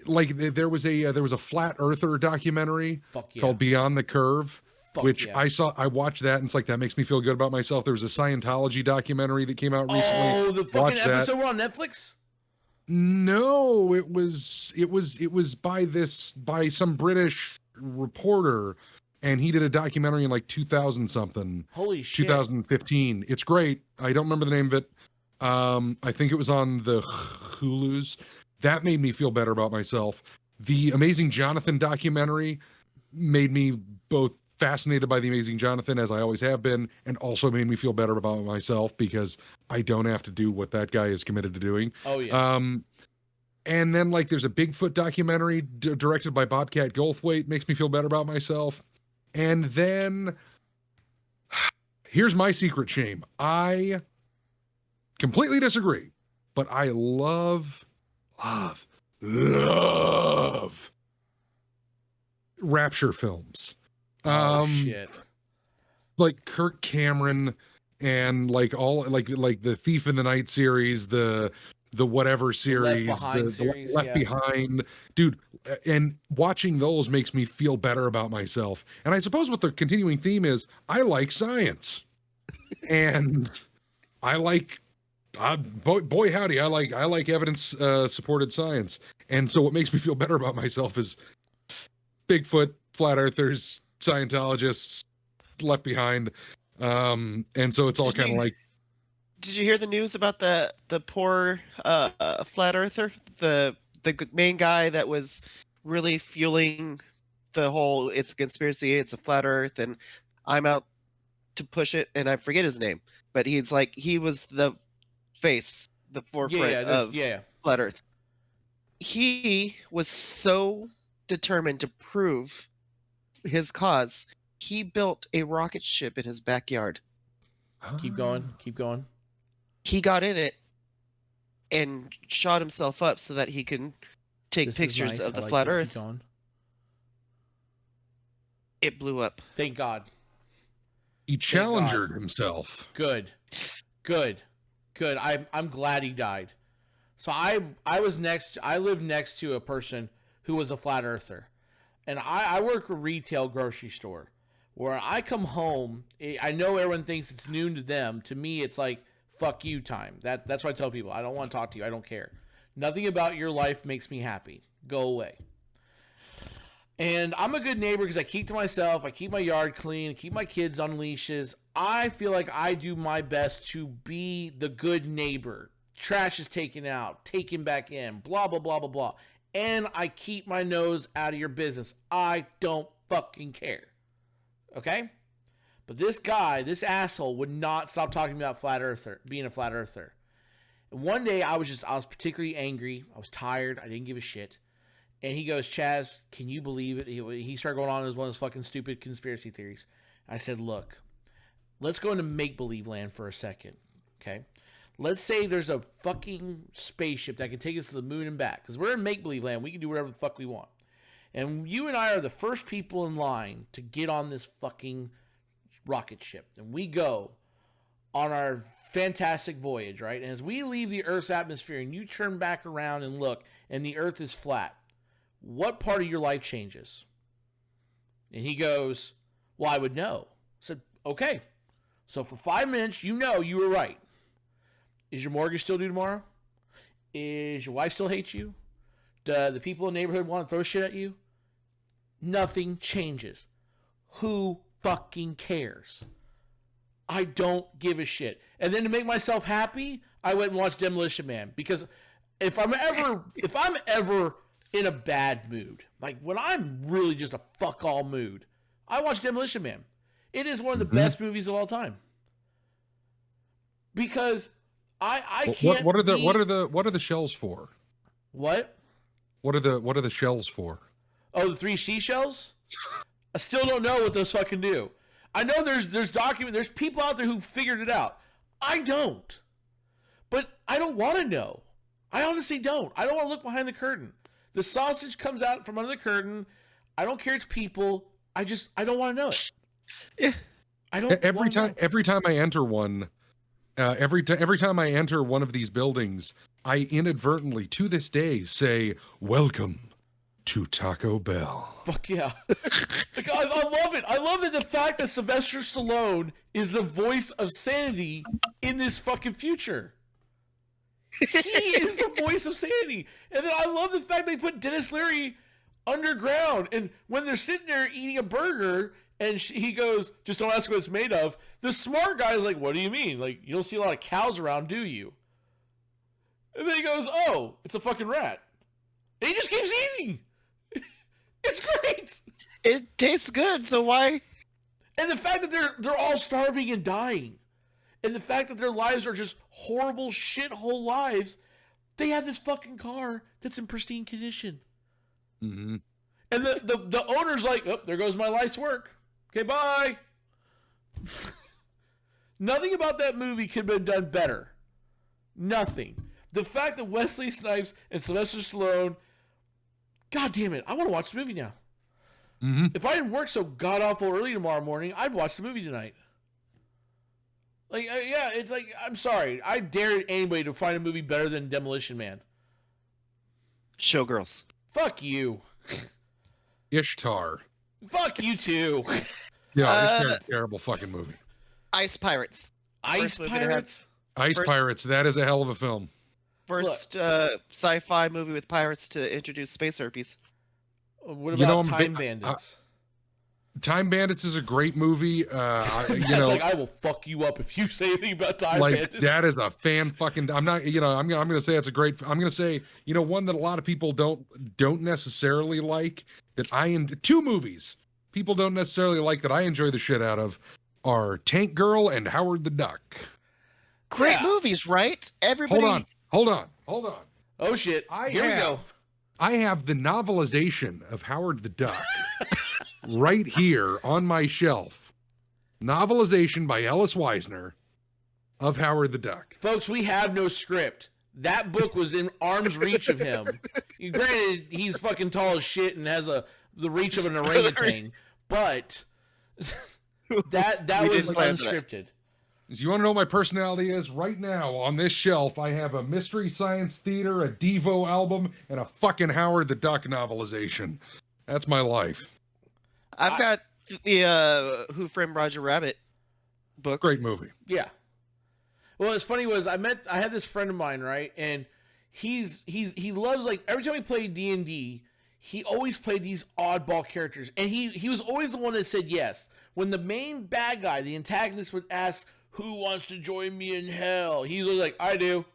like there was a flat earther documentary called Beyond the Curve, which I watched that, and it's like, that makes me feel good about myself. There was a Scientology documentary that came out recently. Oh, the fucking episode on Netflix? No, it was by some British reporter, and he did a documentary in like 2000 something. Holy shit. 2015. It's great. I don't remember the name of it. I think it was on the Hulus. That made me feel better about myself. The Amazing Jonathan documentary made me both fascinated by The Amazing Jonathan, as I always have been, and also made me feel better about myself because I don't have to do what that guy is committed to doing. Oh, yeah. And then like there's a Bigfoot documentary directed by Bobcat Goldthwait, makes me feel better about myself. And then here's my secret shame. I completely disagree, but I love Rapture films. Oh, shit. Like Kirk Cameron and like all like the Thief in the Night series, the whatever series, Behind the series, Left yeah. Behind, dude. And watching those makes me feel better about myself. And I suppose what the continuing theme is, I like science, and I like, boy howdy, I like evidence supported science. And so what makes me feel better about myself is Bigfoot, flat earthers, Scientologists, Left Behind. And so it's all kind of like, Did you hear the news about the poor flat earther, the main guy that was really fueling the whole "it's a conspiracy, it's a flat Earth, and I'm out to push it," and I forget his name, but he was the face, the forefront of flat Earth. He was so determined to prove his cause, he built a rocket ship in his backyard. Keep going. He got in it and shot himself up so that he can take pictures of the flat Earth. It blew up. Thank God. He challenged himself. Good. I'm glad he died. So I lived next to a person who was a flat earther. And I work a retail grocery store where I come home. I know everyone thinks it's noon to them. To me, it's like, fuck you time. That's what I tell people. I don't want to talk to you. I don't care. Nothing about your life makes me happy. Go away. And I'm a good neighbor because I keep to myself. I keep my yard clean. I keep my kids on leashes. I feel like I do my best to be the good neighbor. Trash is taken out, taken back in, blah, blah, blah, blah, blah. And I keep my nose out of your business. I don't fucking care. Okay? But this guy, this asshole, would not stop talking about being a flat earther. And one day I was particularly angry. I was tired. I didn't give a shit. And he goes, Chaz, can you believe it? He started going on as one of those fucking stupid conspiracy theories. I said, look, let's go into make-believe land for a second. Okay? Let's say there's a fucking spaceship that can take us to the moon and back. Because we're in make-believe land. We can do whatever the fuck we want. And you and I are the first people in line to get on this fucking rocket ship. And we go on our fantastic voyage, right? And as we leave the Earth's atmosphere and you turn back around and look and the Earth is flat, what part of your life changes? And he goes, well, I would know. I said, okay. So for 5 minutes, you know you were right. Is your mortgage still due tomorrow? Is your wife still hate you? Do the people in the neighborhood want to throw shit at you? Nothing changes. Who fucking cares? I don't give a shit. And then to make myself happy, I went and watched Demolition Man. Because if I'm ever in a bad mood, like when I'm really just a fuck all mood, I watch Demolition Man. It is one of the best movies of all time. Because I can't. What are the shells for? What? What are the shells for? Oh, the 3 seashells? I still don't know what those fucking do. I know there's people out there who figured it out. I don't. But I don't want to know. I honestly don't. I don't want to look behind the curtain. The sausage comes out from under the curtain. I don't care it's people. I don't want to know it. Yeah. I don't. Every time I enter one, every time I enter one of these buildings, I inadvertently, to this day, say, "Welcome to Taco Bell." Fuck yeah. Like, I love it. I love the fact that Sylvester Stallone is the voice of sanity in this fucking future. He is the voice of sanity. And then I love the fact they put Dennis Leary underground. And when they're sitting there eating a burger and he goes, just don't ask what it's made of. The smart guy is like, what do you mean? Like, you don't see a lot of cows around, do you? And then he goes, oh, it's a fucking rat. And he just keeps eating. It's great. It tastes good, so why? And the fact that they're all starving and dying. And the fact that their lives are just horrible shithole lives. They have this fucking car that's in pristine condition. Mm-hmm. And the owner's like, oh, there goes my life's work. Okay, bye. Nothing about that movie could have been done better. Nothing. The fact that Wesley Snipes and Sylvester Stallone, God damn it, I want to watch the movie now. Mm-hmm. If I didn't work so god-awful early tomorrow morning, I'd watch the movie tonight. Like, yeah, it's like, I'm sorry. I dare anybody to find a movie better than Demolition Man. Showgirls. Fuck you. Ishtar. Fuck you too. Yeah, Ishtar's a terrible fucking movie. Ice Pirates. Ice First movie to have- Pirates? Ice First- Pirates, that is a hell of a film. First sci-fi movie with pirates to introduce space herpes. What You know, about I'm Time Bandits? Time Bandits is a great movie. That's like, I will fuck you up if you say anything about Time like Bandits. that is a fan fucking. I'm not. I'm gonna say it's a great. I'm gonna say one that a lot of people don't necessarily like. That two movies people don't necessarily like that I enjoy the shit out of are Tank Girl and Howard the Duck. Great movies, right? Everybody. Hold on. Oh shit! Here we go. I have the novelization of Howard the Duck right here on my shelf. Novelization by Ellis Weisner of Howard the Duck. Folks, we have no script. That book was in arm's reach of him. Granted, he's fucking tall as shit and has the reach of an orangutan, but that was unscripted. So you want to know what my personality is? Right now, on this shelf, I have a Mystery Science Theater, a Devo album, and a fucking Howard the Duck novelization. That's my life. I've got the Who Framed Roger Rabbit book. Great movie. Yeah. Well, what's funny was I had this friend of mine, right? And he loves, like, every time we played D&D, he always played these oddball characters. And he was always the one that said yes. When the main bad guy, the antagonist, would ask, who wants to join me in hell? He was like, I do.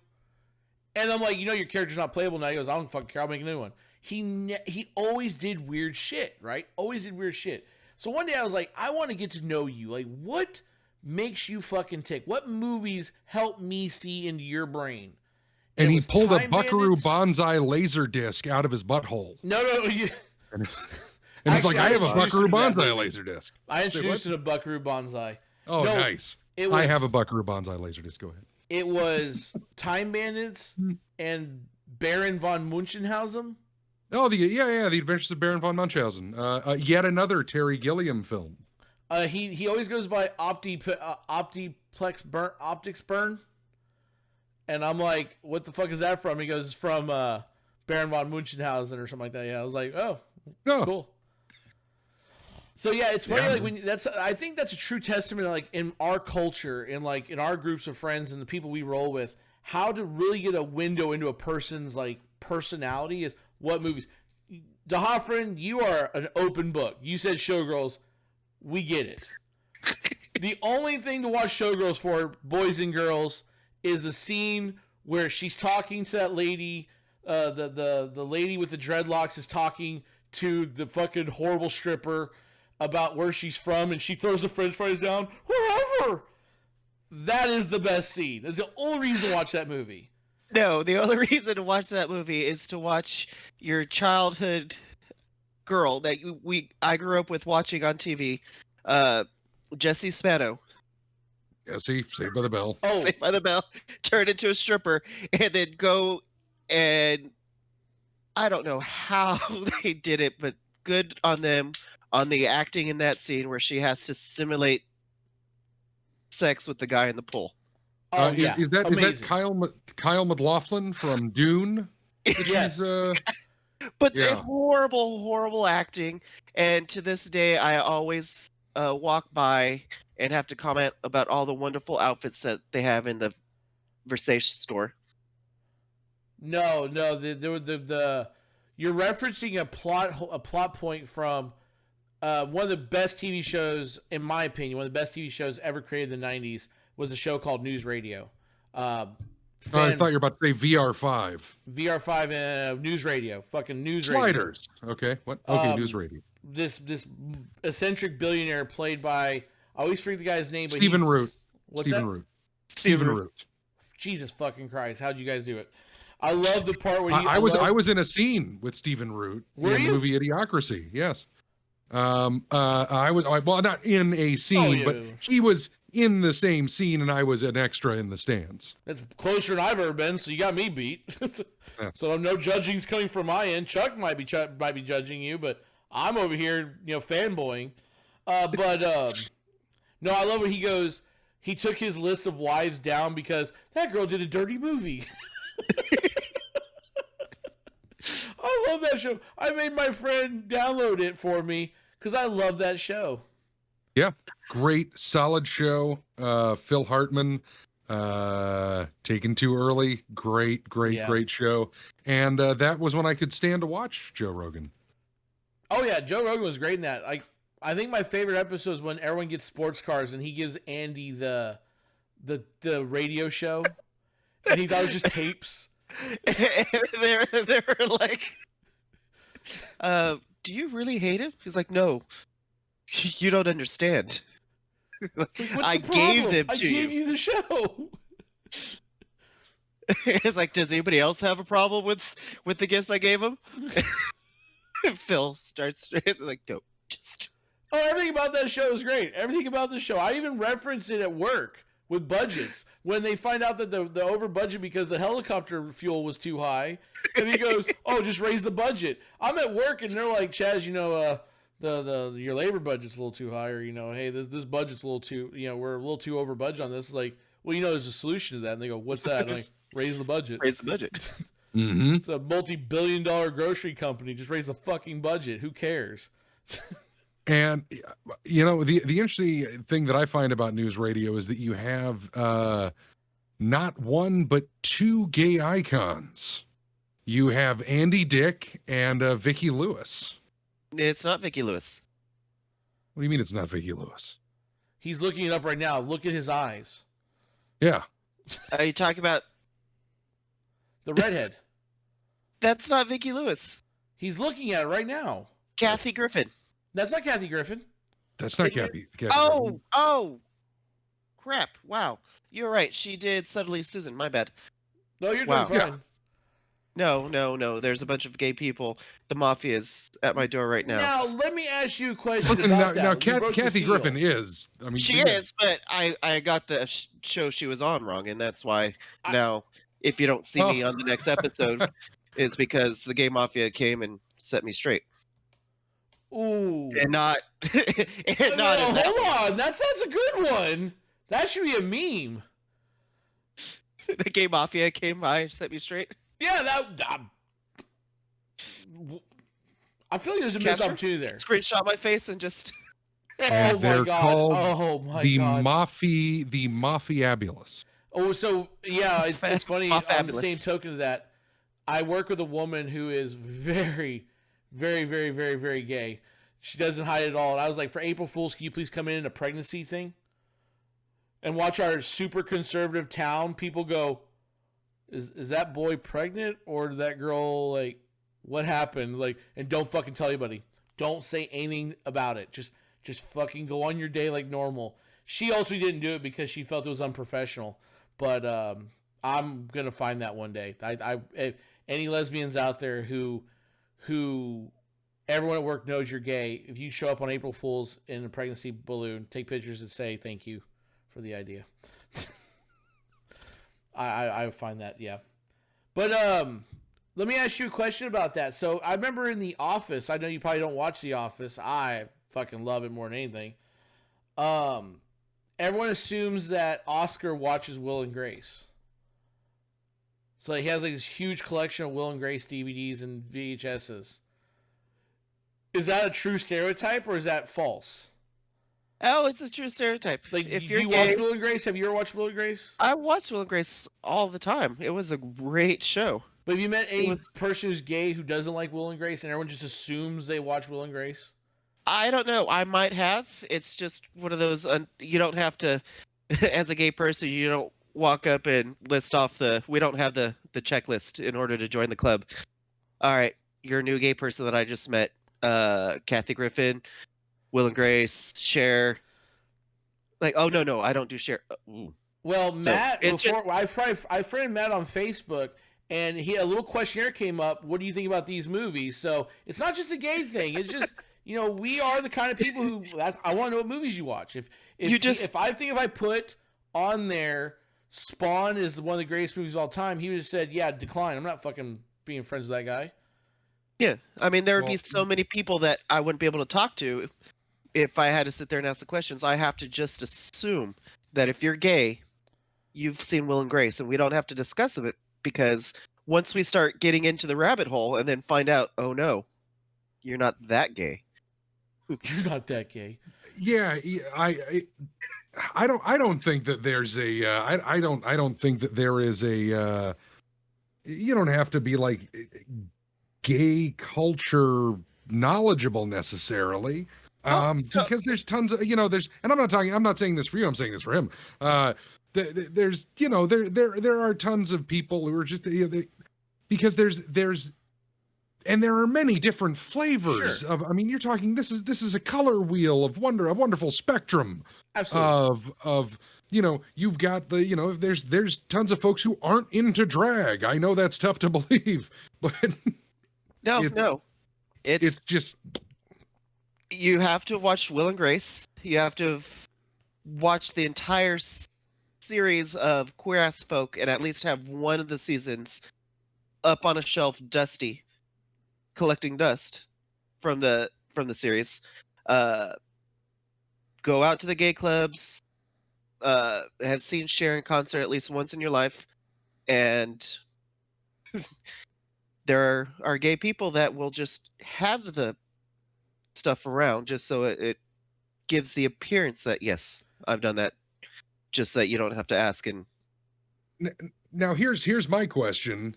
And I'm like, your character's not playable now. He goes, I don't fucking care. I'll make a new one. He always did weird shit, right? Always did weird shit. So one day I was like, I want to get to know you. Like, what makes you fucking tick? What movies help me see into your brain? And he pulled a Time Buckaroo Bandits. Banzai laser disc out of his butthole. No. And he's like, Actually, I have a introduced Buckaroo you to that Banzai movie. laser disc. I introduced him to Buckaroo Banzai. Oh, No, nice. it I was- have a Buckaroo Banzai laser disc. Go ahead. It was Time Bandits and Baron von Munchausen. Oh, the Adventures of Baron von Munchausen. Yet another Terry Gilliam film. He always goes by Optics Burn. And I'm like, what the fuck is that from? He goes, it's from Baron von Munchausen or something like that. Yeah, I was like, oh, cool. So yeah, it's funny. Like I think that's a true testament, like in our culture, in our groups of friends and the people we roll with, how to really get a window into a person's like personality is what movies. Hoffryn, you are an open book. You said Showgirls, we get it. The only thing to watch Showgirls for, boys and girls, is the scene where she's talking to that lady. The lady with the dreadlocks is talking to the fucking horrible stripper about where she's from, and she throws the french fries down. Wherever. That is the best scene. That's the only reason to watch that movie. No, the only reason to watch that movie is to watch your childhood girl that I grew up with watching on TV, Jessie Spano. Jesse, Saved by the Bell. Oh, Saved by the Bell, turn into a stripper, and then go and I don't know how they did it, but good on them on the acting in that scene where she has to simulate sex with the guy in the pool. yeah. Is that Amazing. Kyle MacLachlan from Dune? Yes. But Yeah. it's horrible acting, and to this day I always walk by and have to comment about all the wonderful outfits that they have in the Versace store. No, the you're referencing a plot point from one of the best TV shows, in my opinion, one of the best TV shows ever created in the 90s was a show called News Radio. I thought you were about to say VR5. VR5 and News Radio. Fucking News Sliders. Okay. What? Okay, News Radio. Radio. This eccentric billionaire played by, I always forget the guy's name, but Stephen he's- Root. What's Stephen that? Root. Stephen Root. Jesus fucking Christ. How'd you guys do it? I love the part where I was in a scene with Stephen Root Were in you? the movie Idiocracy. Yes. I was not in a scene, but he was in the same scene, and I was an extra in the stands. That's closer than I've ever been, so you got me beat. Yeah. So no judging's coming from my end. Chuck might be judging you, but I'm over here, fanboying. No, I love when he goes. He took his list of wives down because that girl did a dirty movie. I love that show. I made my friend download it for me because I love that show. Yeah, great, solid show. Phil Hartman, Taken Too Early, great show. And that was when I could stand to watch Joe Rogan. Oh yeah, Joe Rogan was great in that. I think my favorite episode is when everyone gets sports cars and he gives Andy the radio show, and he thought it was just tapes. They're like, do you really hate him? He's like, no, you don't understand. I gave them to you. I gave you the show. It's like, does anybody else have a problem with the gifts I gave him? Phil starts like, no, just. Oh, everything about that show is great. Everything about the show. I even referenced it at work with budgets when they find out that the over budget because the helicopter fuel was too high, and he goes, "Oh, just raise the budget." I'm at work and they're like, "Chaz, your labor budget's a little too high, or hey, this budget's a little too, we're a little too over budget on this." Like, well, there's a solution to that, and they go, "What's that?" I'm like, raise the budget. Raise the budget. Mm-hmm. It's a multi-billion-dollar grocery company. Just raise the fucking budget. Who cares? And the interesting thing that I find about news radio is that you have not one but two gay icons. You have Andy Dick and Vicki Lewis. It's not Vicki Lewis. What do you mean it's not Vicki Lewis? He's looking it up right now. Look at his eyes. Yeah. Are you talking about the redhead? That's not Vicki Lewis. He's looking at it right now. Kathy Griffin. That's not Kathy Griffin. That's not Kathy. Oh, crap! Wow, you're right. She did Suddenly Susan. My bad. No, you're doing fine. No. There's a bunch of gay people. The mafia is at my door right now. Now, let me ask you a question about that. Now, Kathy Griffin is. I mean, she is, but I got the show she was on wrong, and that's why now, if you don't see me on the next episode, it's because the gay mafia came and set me straight. Ooh. And not. Hold on. That's a good one. That should be a meme. The gay mafia came by and set me straight. Yeah, I feel like there's a missed opportunity there. Screenshot my face and just. Oh my god! Oh my god! The Mafiabulous. Oh, so yeah, it's funny. On the same token of that, I work with a woman who is very, very, very, very, very gay. She doesn't hide it at all. And I was like, for April Fool's, can you please come in a pregnancy thing? And watch our super conservative town. People go, is that boy pregnant? Or did that girl, like, what happened? Like, and don't fucking tell anybody. Don't say anything about it. Just fucking go on your day like normal. She ultimately didn't do it because she felt it was unprofessional. But I'm going to find that one day. Any lesbians out there who everyone at work knows you're gay, if you show up on April Fool's in a pregnancy balloon, take pictures and say thank you for the idea. I find that, yeah. But let me ask you a question about that. So I remember in The Office, I know you probably don't watch The Office. I fucking love it more than anything. Everyone assumes that Oscar watches Will and Grace. So he has like this huge collection of Will and Grace DVDs and VHSs. Is that a true stereotype or is that false? Oh, it's a true stereotype. Like, if you watch Will and Grace? Have you ever watched Will and Grace? I watch Will and Grace all the time. It was a great show. But have you met any person who's gay who doesn't like Will and Grace and everyone just assumes they watch Will and Grace? I don't know. I might have. It's just one of those, you don't have to, as a gay person, you don't walk up and list off we don't have the checklist in order to join the club. All right, you're a new gay person that I just met. Kathy Griffin, Will and Grace, Cher. Like, oh no, I don't do Cher. Well, Matt, so I friended Matt on Facebook, and a little questionnaire came up. What do you think about these movies? So it's not just a gay thing. It's just we are the kind of people who I want to know what movies you watch. If I put on there Spawn is one of the greatest movies of all time, he would have said, yeah, decline. I'm not fucking being friends with that guy. Yeah, I mean, there would be so many people that I wouldn't be able to talk to if I had to sit there and ask the questions. I have to just assume that if you're gay, you've seen Will and Grace, and we don't have to discuss it because once we start getting into the rabbit hole and then find out, oh no, you're not that gay. You're not that gay. Yeah, I don't think that there's a I don't think that there is a you don't have to be like gay culture knowledgeable necessarily. Because there's tons of, there's, and I'm not saying this for you, I'm saying this for him. There's, there are tons of people who are just, because there's, and there are many different flavors Sure. of, I mean, you're talking, this is a color wheel of a wonderful spectrum Absolutely. of, you've got the, there's tons of folks who aren't into drag. I know that's tough to believe, but No. it's just, You have to watch Will and Grace. You have to watch the entire series of Queer As Folk and at least have one of the seasons up on a shelf, dusty, collecting dust from the series. Go out to the gay clubs. Have seen Cher in concert at least once in your life, and there are gay people that will just have the stuff around just so it gives the appearance that yes, I've done that, just that you don't have to ask. And now here's my question,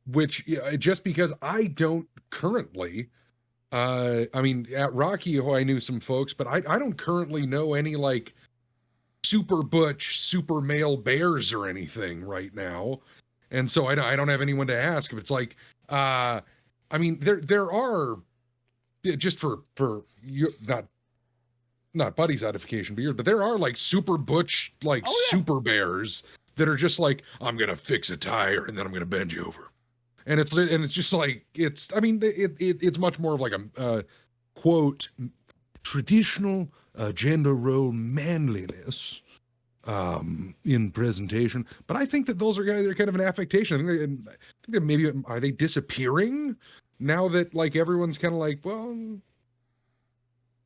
which just because I don't currently, I mean, at Rocky, I knew some folks, but I don't currently know any like super butch, super male bears or anything right now, and so I don't have anyone to ask if it's like, I mean, there are, just for you, not buddies edification, but there are like super butch, like super bears that are just like, I'm gonna fix a tire and then I'm gonna bend you over, and it's just like, it's, I mean, it's much more of like a quote traditional gender role manliness in presentation, but I think that those are kind of an affectation. I think that maybe, are they disappearing now that like everyone's kind of like, well,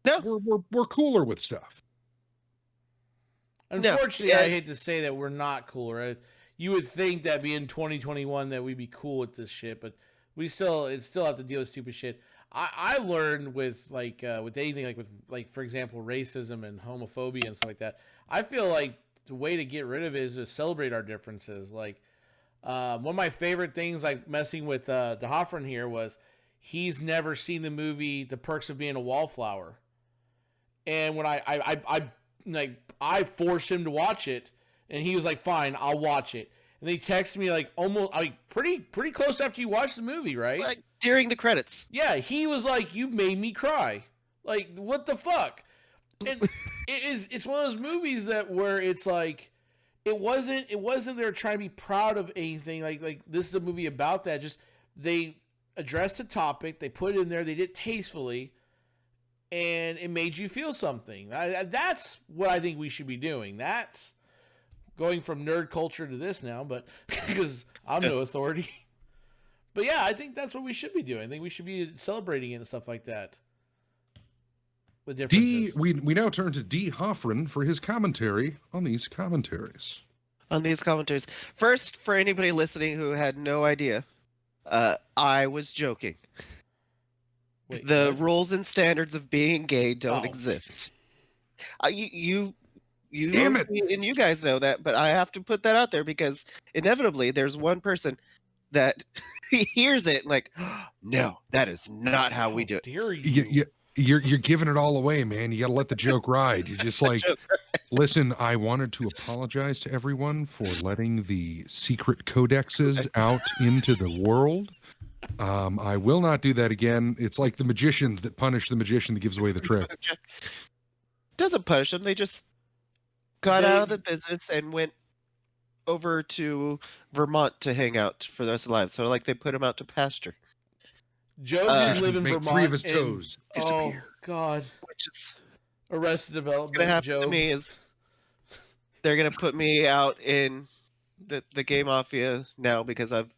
no, we're cooler with stuff. Unfortunately, I hate to say that we're not cooler. You would think that being 2021 that we'd be cool with this shit, but we still have to deal with stupid shit. I learned with with anything with for example racism and homophobia and stuff like that. I feel like the way to get rid of it is to celebrate our differences. Like one of my favorite things, like messing with the Hoffryn here, was he's never seen the movie The Perks of Being a Wallflower, and when I forced him to watch it, and he was like, "Fine, I'll watch it." And they texted me like almost pretty close after you watched the movie, right? Like during the credits. Yeah, he was like, "You made me cry." Like, what the fuck? And it's one of those movies where it's like, it wasn't they're trying to be proud of anything. Like this is a movie about that. Just they addressed a topic, they put it in there, they did it tastefully, and it made you feel something. That's what I think we should be doing. That's going from nerd culture to this now, but because I'm no authority. But yeah, I think that's what we should be doing. I think we should be celebrating it and stuff like that. The differences. We now turn to D. Hoffryn for his commentary on these commentaries. First, for anybody listening who had no idea, I was joking. Wait, the what? rules and standards of being gay don't Oh. exist. You Damn it. and you guys know that, but I have to put that out there because inevitably there's one person that hears it and like, no, that is not how we do it. Dare you? You're giving it all away, man. You got to let the joke ride. You're just like, listen, I wanted to apologize to everyone for letting the secret codexes out into the world. I will not do that again. It's like the magicians that punish the magician that gives away the trick. Doesn't punish them. They just got out of the business and went over to Vermont to hang out for the rest of their lives. So like they put him out to pasture. Joe didn't live in Make Vermont. 3 of his toes disappear. Oh God! Which is Arrested what's Development. gonna happen Joe. to me is they're gonna put me out in the gay mafia now because I've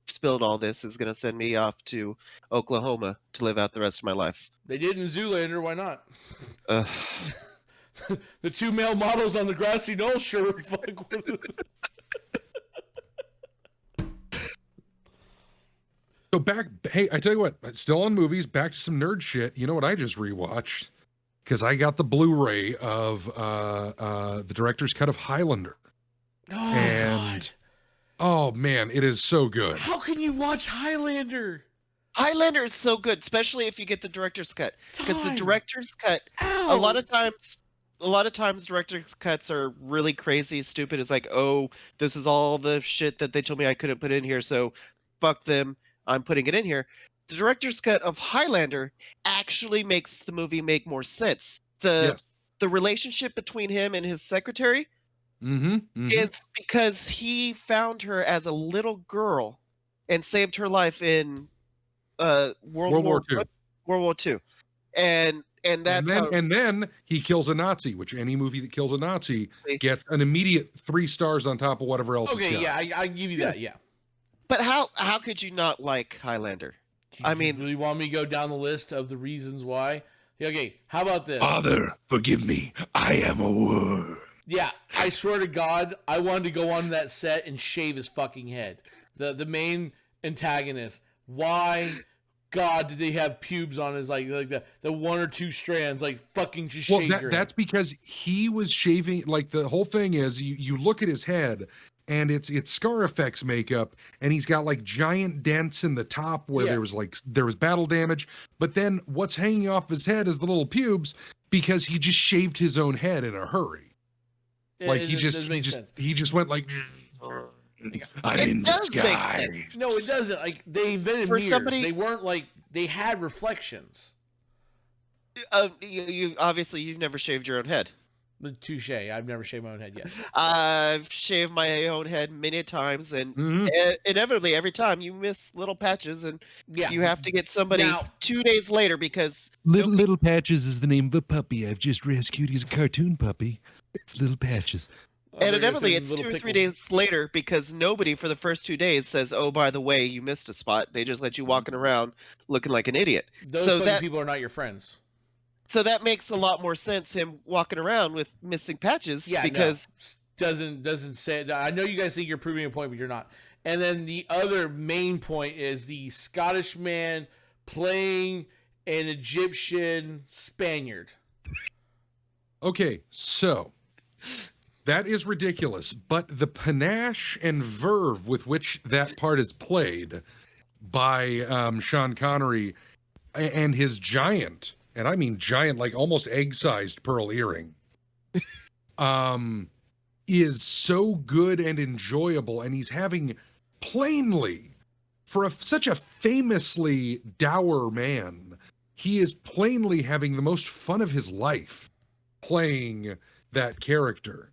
spilled all this, is gonna send me off to Oklahoma to live out the rest of my life. They did in Zoolander. Why not? The two male models on the grassy knoll sure fuck. So hey, I tell you what, still on movies, back to some nerd shit. You know what I just rewatched? Because I got the Blu-ray of the director's cut of Highlander. Oh, And God. oh man, it is so good. How can you watch Highlander? Highlander is so good, especially if you get the director's cut. Because the Time. director's cut, Ow. a lot of times director's cuts are really crazy, stupid. It's like, oh, this is all the shit that they told me I couldn't put in here, so fuck them. I'm putting it in here. The director's cut of Highlander actually makes the movie make more sense. The relationship between him and his secretary is because he found her as a little girl and saved her life in World War II. And that's and then he kills a Nazi, which any movie that kills a Nazi gets an immediate 3 stars on top of whatever else. Okay, it's got. yeah, I give you that. Yeah. But how could you not like Highlander? I mean, really want me to go down the list of the reasons why? Okay, how about this? Father, forgive me. I am a worm. Yeah, I swear to God, I wanted to go on that set and shave his fucking head. The main antagonist. Why, God, did they have pubes on his like the 1 or 2 strands? Like fucking just shave your head. That's because he was shaving. Like the whole thing is, you look at his head. And it's Scar Effects makeup, and he's got like giant dents in the top where there was battle damage. But then what's hanging off his head is the little pubes because he just shaved his own head in a hurry. Like he just went like, I'm in disguise. No, it doesn't. Like they invented mirrors. They weren't like they had reflections. You obviously you've never shaved your own head. Touche. I've never shaved my own head yet. I've shaved my own head many times, and inevitably every time you miss little patches, and you have to get somebody 2 days later because Little Patches is the name of a puppy I've just rescued. He's a cartoon puppy. It's Little Patches. And inevitably it's 2 or 3 days later because nobody for the first 2 days says, "Oh, by the way, you missed a spot." They just let you walking around looking like an idiot. Those people are not your friends. So that makes a lot more sense, him walking around with missing patches, because doesn't say that. I know you guys think you're proving a point, but you're not. And then the other main point is the Scottish man playing an Egyptian Spaniard. Okay, so that is ridiculous, but the panache and verve with which that part is played by Sean Connery and his giant, and I mean giant, like almost egg-sized pearl earring, is so good and enjoyable, and he's having plainly, for such a famously dour man, he is plainly having the most fun of his life playing that character,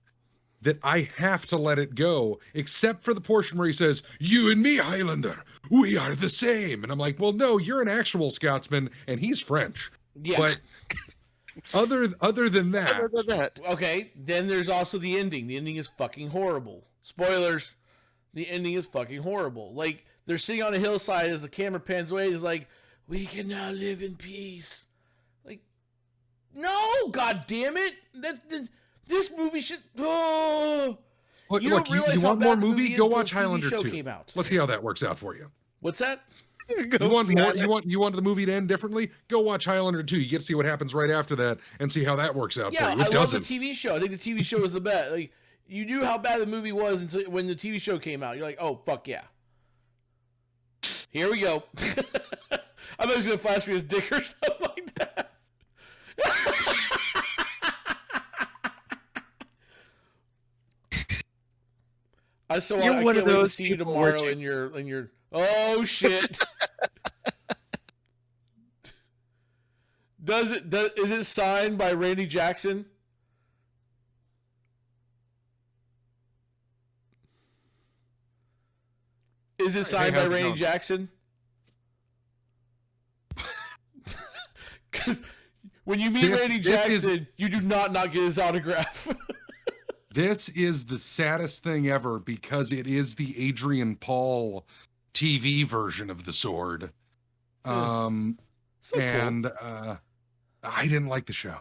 that I have to let it go, except for the portion where he says, "You and me, Highlander, we are the same." And I'm like, well, no, you're an actual Scotsman, and he's French. Yeah. But other than that. Okay, then there's also the ending. The ending is fucking horrible. Spoilers. The ending is fucking horrible. Like, they're sitting on a hillside as the camera pans away. It's like, we can now live in peace. Like, no, god damn it. This movie should... Oh. Look, you want more movie? Go watch Highlander 2. Let's see how that works out for you. What's that? You want more? You want the movie to end differently? Go watch Highlander 2. You get to see what happens right after that and see how that works out for you. I love the TV show. I think the TV show was the best. Like, you knew how bad the movie was until when the TV show came out. You're like, oh, fuck yeah. Here we go. I thought he was going to flash me his dick or something like that. I still want. I can't wait to see you tomorrow in your. Oh shit! Is it signed by Randy Jackson? Is it signed by Randy Jackson? Because when you meet Randy Jackson, you do not get his autograph. This is the saddest thing ever because it is the Adrian Paul TV version of the sword. So and cool. I didn't like the show.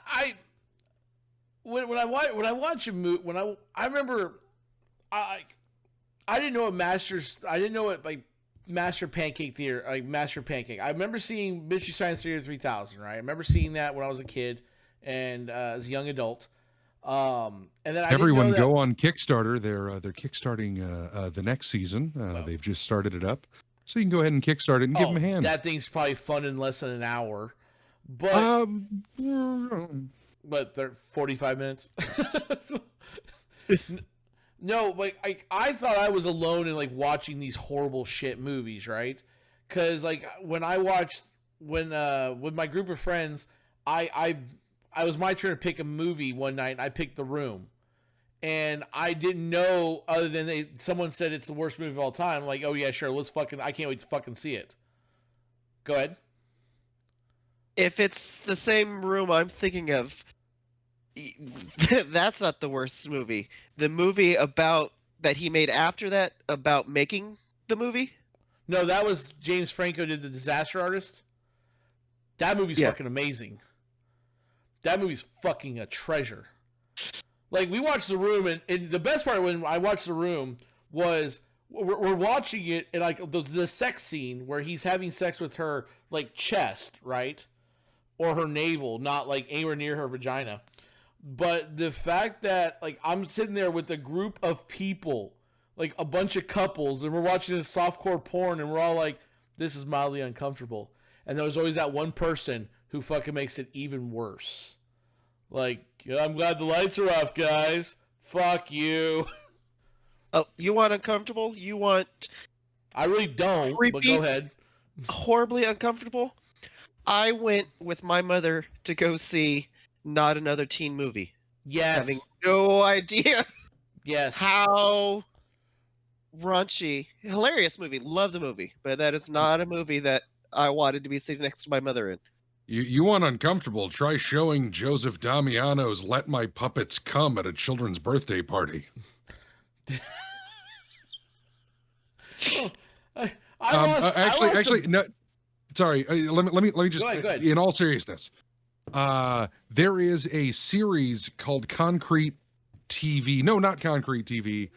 I when I watch a movie I remember I didn't know what like Master Pancake Theater, like Master Pancake. I remember seeing Mystery Science Theater 3000, right? I remember seeing that when I was a kid and as a young adult. And then Everyone I didn't know go on Kickstarter. They're kickstarting the next season. They've just started it up, so you can go ahead and kickstart it and give them a hand. That thing's probably fun in less than an hour, but they're 45 minutes. No, like I thought I was alone in like watching these horrible shit movies, right? Because like when I watched with my group of friends, I was my turn to pick a movie one night. And I picked The Room, and I didn't know other than someone said it's the worst movie of all time. I'm like, oh yeah, sure, I can't wait to fucking see it. Go ahead. If it's the same Room I'm thinking of, that's not the worst movie. The movie that he made after that about making the movie. No, that was James Franco did The Disaster Artist. That movie's fucking amazing. That movie's fucking a treasure. Like we watched The Room, and the best part when I watched The Room was we're watching it, and like the sex scene where he's having sex with her like chest, right, or her navel, not like anywhere near her vagina. But the fact that like I'm sitting there with a group of people, like a bunch of couples, and we're watching this softcore porn, and we're all like, "This is mildly uncomfortable." And there's always that one person who fucking makes it even worse. Like, I'm glad the lights are off, guys. Fuck you. Oh, you want uncomfortable? You want? I really don't. Creepy, but go ahead. Horribly uncomfortable. I went with my mother to go see Not Another Teen Movie. Yes. Having no idea. Yes. How raunchy. Hilarious movie. Love the movie. But that is not a movie that I wanted to be sitting next to my mother in. You want uncomfortable? Try showing Joseph Damiano's "Let My Puppets Come" at a children's birthday party. Actually, no. Sorry. Let me just. Go ahead. In all seriousness, there is a series called Concrete TV. No, not Concrete TV.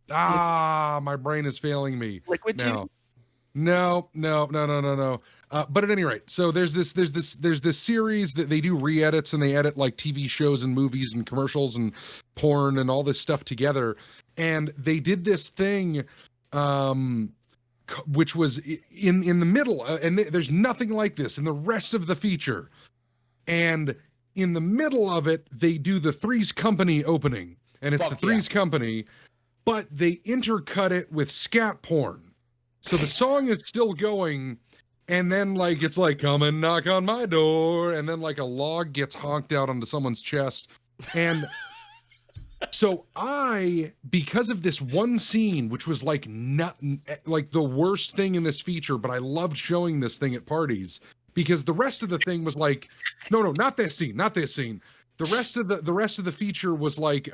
My brain is failing me. Liquid TV? No. But at any rate, so there's this series that they do re-edits, and they edit like TV shows and movies and commercials and porn and all this stuff together. And they did this thing, which was in the middle, and there's nothing like this in the rest of the feature. And in the middle of it, they do the Three's Company opening, and it's the Three's Company, but they intercut it with scat porn. So the song is still going, and then like it's like, "Come and knock on my door," and then like a log gets honked out onto someone's chest. And so because of this one scene, which was like not like the worst thing in this feature, but I loved showing this thing at parties because the rest of the thing was like, no, not this scene. The rest of the feature was like,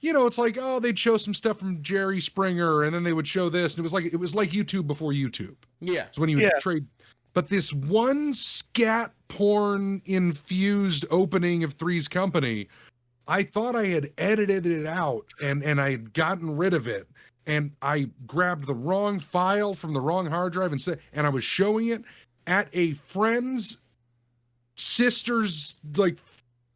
it's like, oh, they'd show some stuff from Jerry Springer, and then they would show this, and it was like YouTube before YouTube. Yeah. So when you would trade, but this one scat porn infused opening of Three's Company, I thought I had edited it out and I had gotten rid of it, and I grabbed the wrong file from the wrong hard drive and I was showing it at a friend's sister's like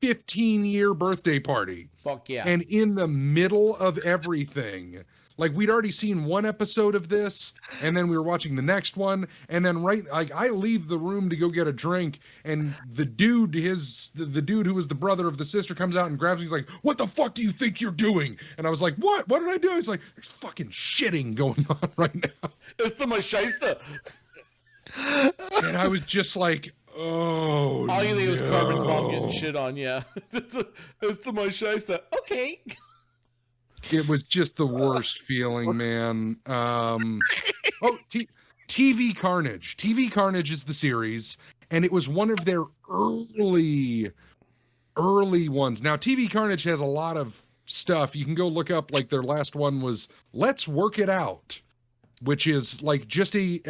15-year birthday party. Fuck yeah. And in the middle of everything, like we'd already seen one episode of this, and then we were watching the next one, and then I leave the room to go get a drink, and the dude who was the brother of the sister comes out and grabs me. He's like, "What the fuck do you think you're doing?" And I was like, "What did I do?" He's like, "There's fucking shitting going on right now." It's the Machista. And I was just like, oh, all you think was Carmen's mom getting shit on, yeah. It's the Machista. Okay. It was just the worst feeling, man. TV Carnage. TV Carnage is the series, and it was one of their early ones. Now, TV Carnage has a lot of stuff. You can go look up, like their last one was Let's Work It Out, which is like just a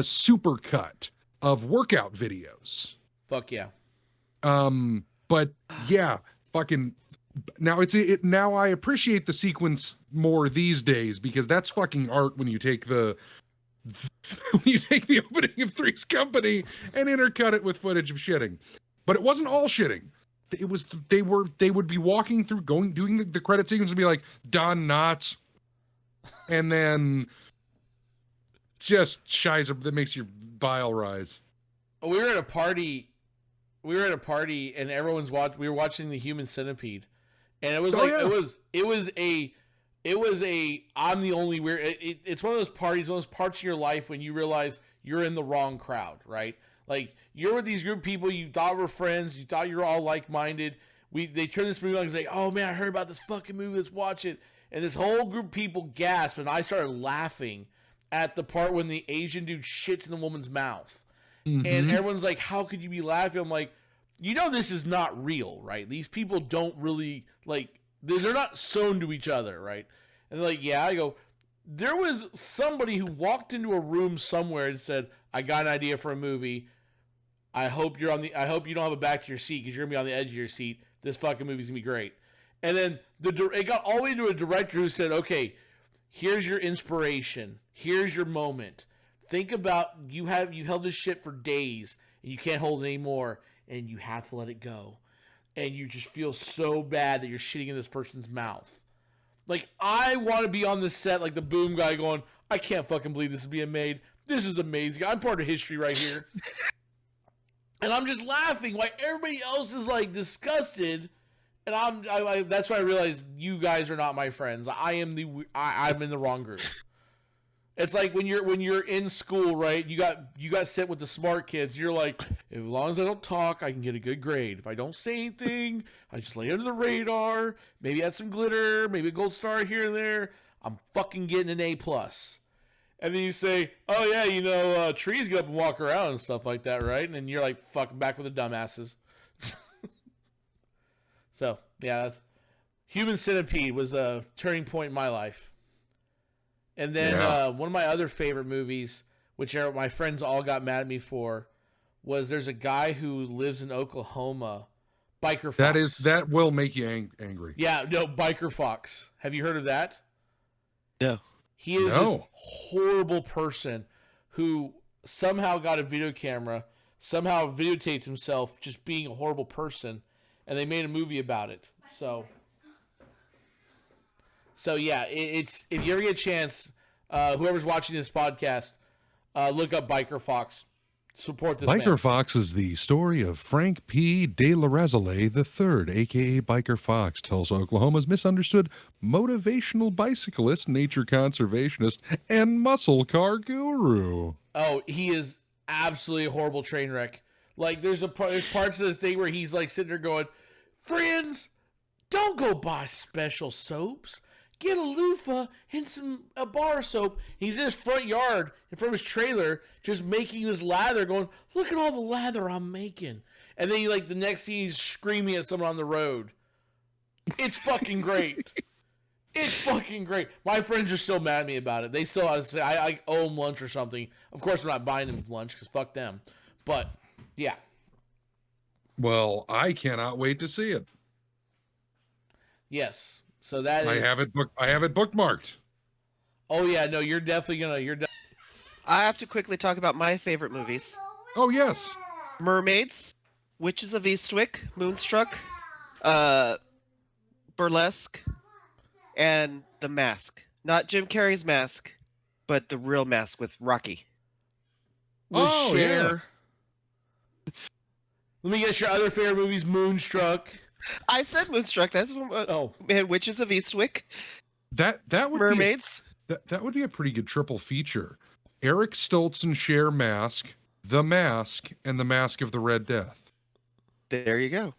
super cut of workout videos. Fuck yeah. But yeah, fucking. Now now I appreciate the sequence more these days because that's fucking art when you take the opening of Three's Company and intercut it with footage of shitting. But it wasn't all shitting. It was they would be walking through doing the credit sequence and be like Don Knotts, and then just shies up that makes your bile rise. We were at a party and everyone's we were watching the Human Centipede, and it was it was a I'm the only weird. It's one of those parties, one of those parts of your life when you realize you're in the wrong crowd, right? Like you're with these group of people you thought were friends, you thought you were all like-minded. They turn this movie on and say, "Oh man, I heard about this fucking movie. Let's watch it." And this whole group of people gasped, and I started laughing at the part when the Asian dude shits in the woman's mouth. Mm-hmm. And everyone's like, "How could you be laughing?" I'm like, you know this is not real, right? These people don't really, like, they're not sewn to each other, right? And they're like, yeah. I go, there was somebody who walked into a room somewhere and said, I got an idea for a movie. I hope you don't have a back to your seat because you're going to be on the edge of your seat. This fucking movie's going to be great. And then it got all the way to a director who said, okay, here's your inspiration. Here's your moment. Think about you've held this shit for days and you can't hold it anymore and you have to let it go. And you just feel so bad that you're shitting in this person's mouth. Like, I want to be on the set like the boom guy going, I can't fucking believe this is being made. This is amazing. I'm part of history right here. And I'm just laughing while everybody else is like disgusted. And I that's when I realized you guys are not my friends. I'm in the wrong group. It's like when you're in school, right? You got sent with the smart kids. You're like, as long as I don't talk, I can get a good grade. If I don't say anything, I just lay under the radar. Maybe add some glitter, maybe a gold star here and there. I'm fucking getting an A+. And then you say, oh yeah, trees get up and walk around and stuff like that, right? And then you're like, fucking back with the dumbasses. So yeah, that's Human Centipede was a turning point in my life. And then one of my other favorite movies, which my friends all got mad at me for, was there's a guy who lives in Oklahoma, Biker Fox. That will make you angry. Yeah, no, Biker Fox. Have you heard of that? No. He is this horrible person who somehow got a video camera, somehow videotaped himself just being a horrible person, and they made a movie about it. So yeah, it's if you ever get a chance, whoever's watching this podcast, look up Biker Fox. Support this Biker man. Fox is the story of Frank P. de la Razale III, a.k.a. Biker Fox, Tulsa, Oklahoma's misunderstood motivational bicyclist, nature conservationist, and muscle car guru. Oh, he is absolutely a horrible train wreck. Like, there's parts of the thing where he's like sitting there going, friends, don't go buy special soaps. Get a loofah and a bar soap. He's in his front yard, in front of his trailer, just making this lather, going, look at all the lather I'm making. And then the next scene, he's screaming at someone on the road. It's fucking great. It's fucking great. My friends are still mad at me about it. They still, I owe them lunch or something. Of course, I'm not buying them lunch, because fuck them. But, yeah. Well, I cannot wait to see it. Yes. So that I have it bookmarked. Oh yeah, no, you're definitely gonna. I have to quickly talk about my favorite movies: Oh yes, Mermaids, Witches of Eastwick, Moonstruck, Burlesque, and The Mask. Not Jim Carrey's Mask, but the real Mask with Rocky. Let me guess your other favorite movies: Moonstruck. I said Moonstruck. That's one. And Witches of Eastwick. That would Mermaids. That would be a pretty good triple feature. Eric Stoltz and Cher Mask, The Mask, and The Mask of the Red Death. There you go.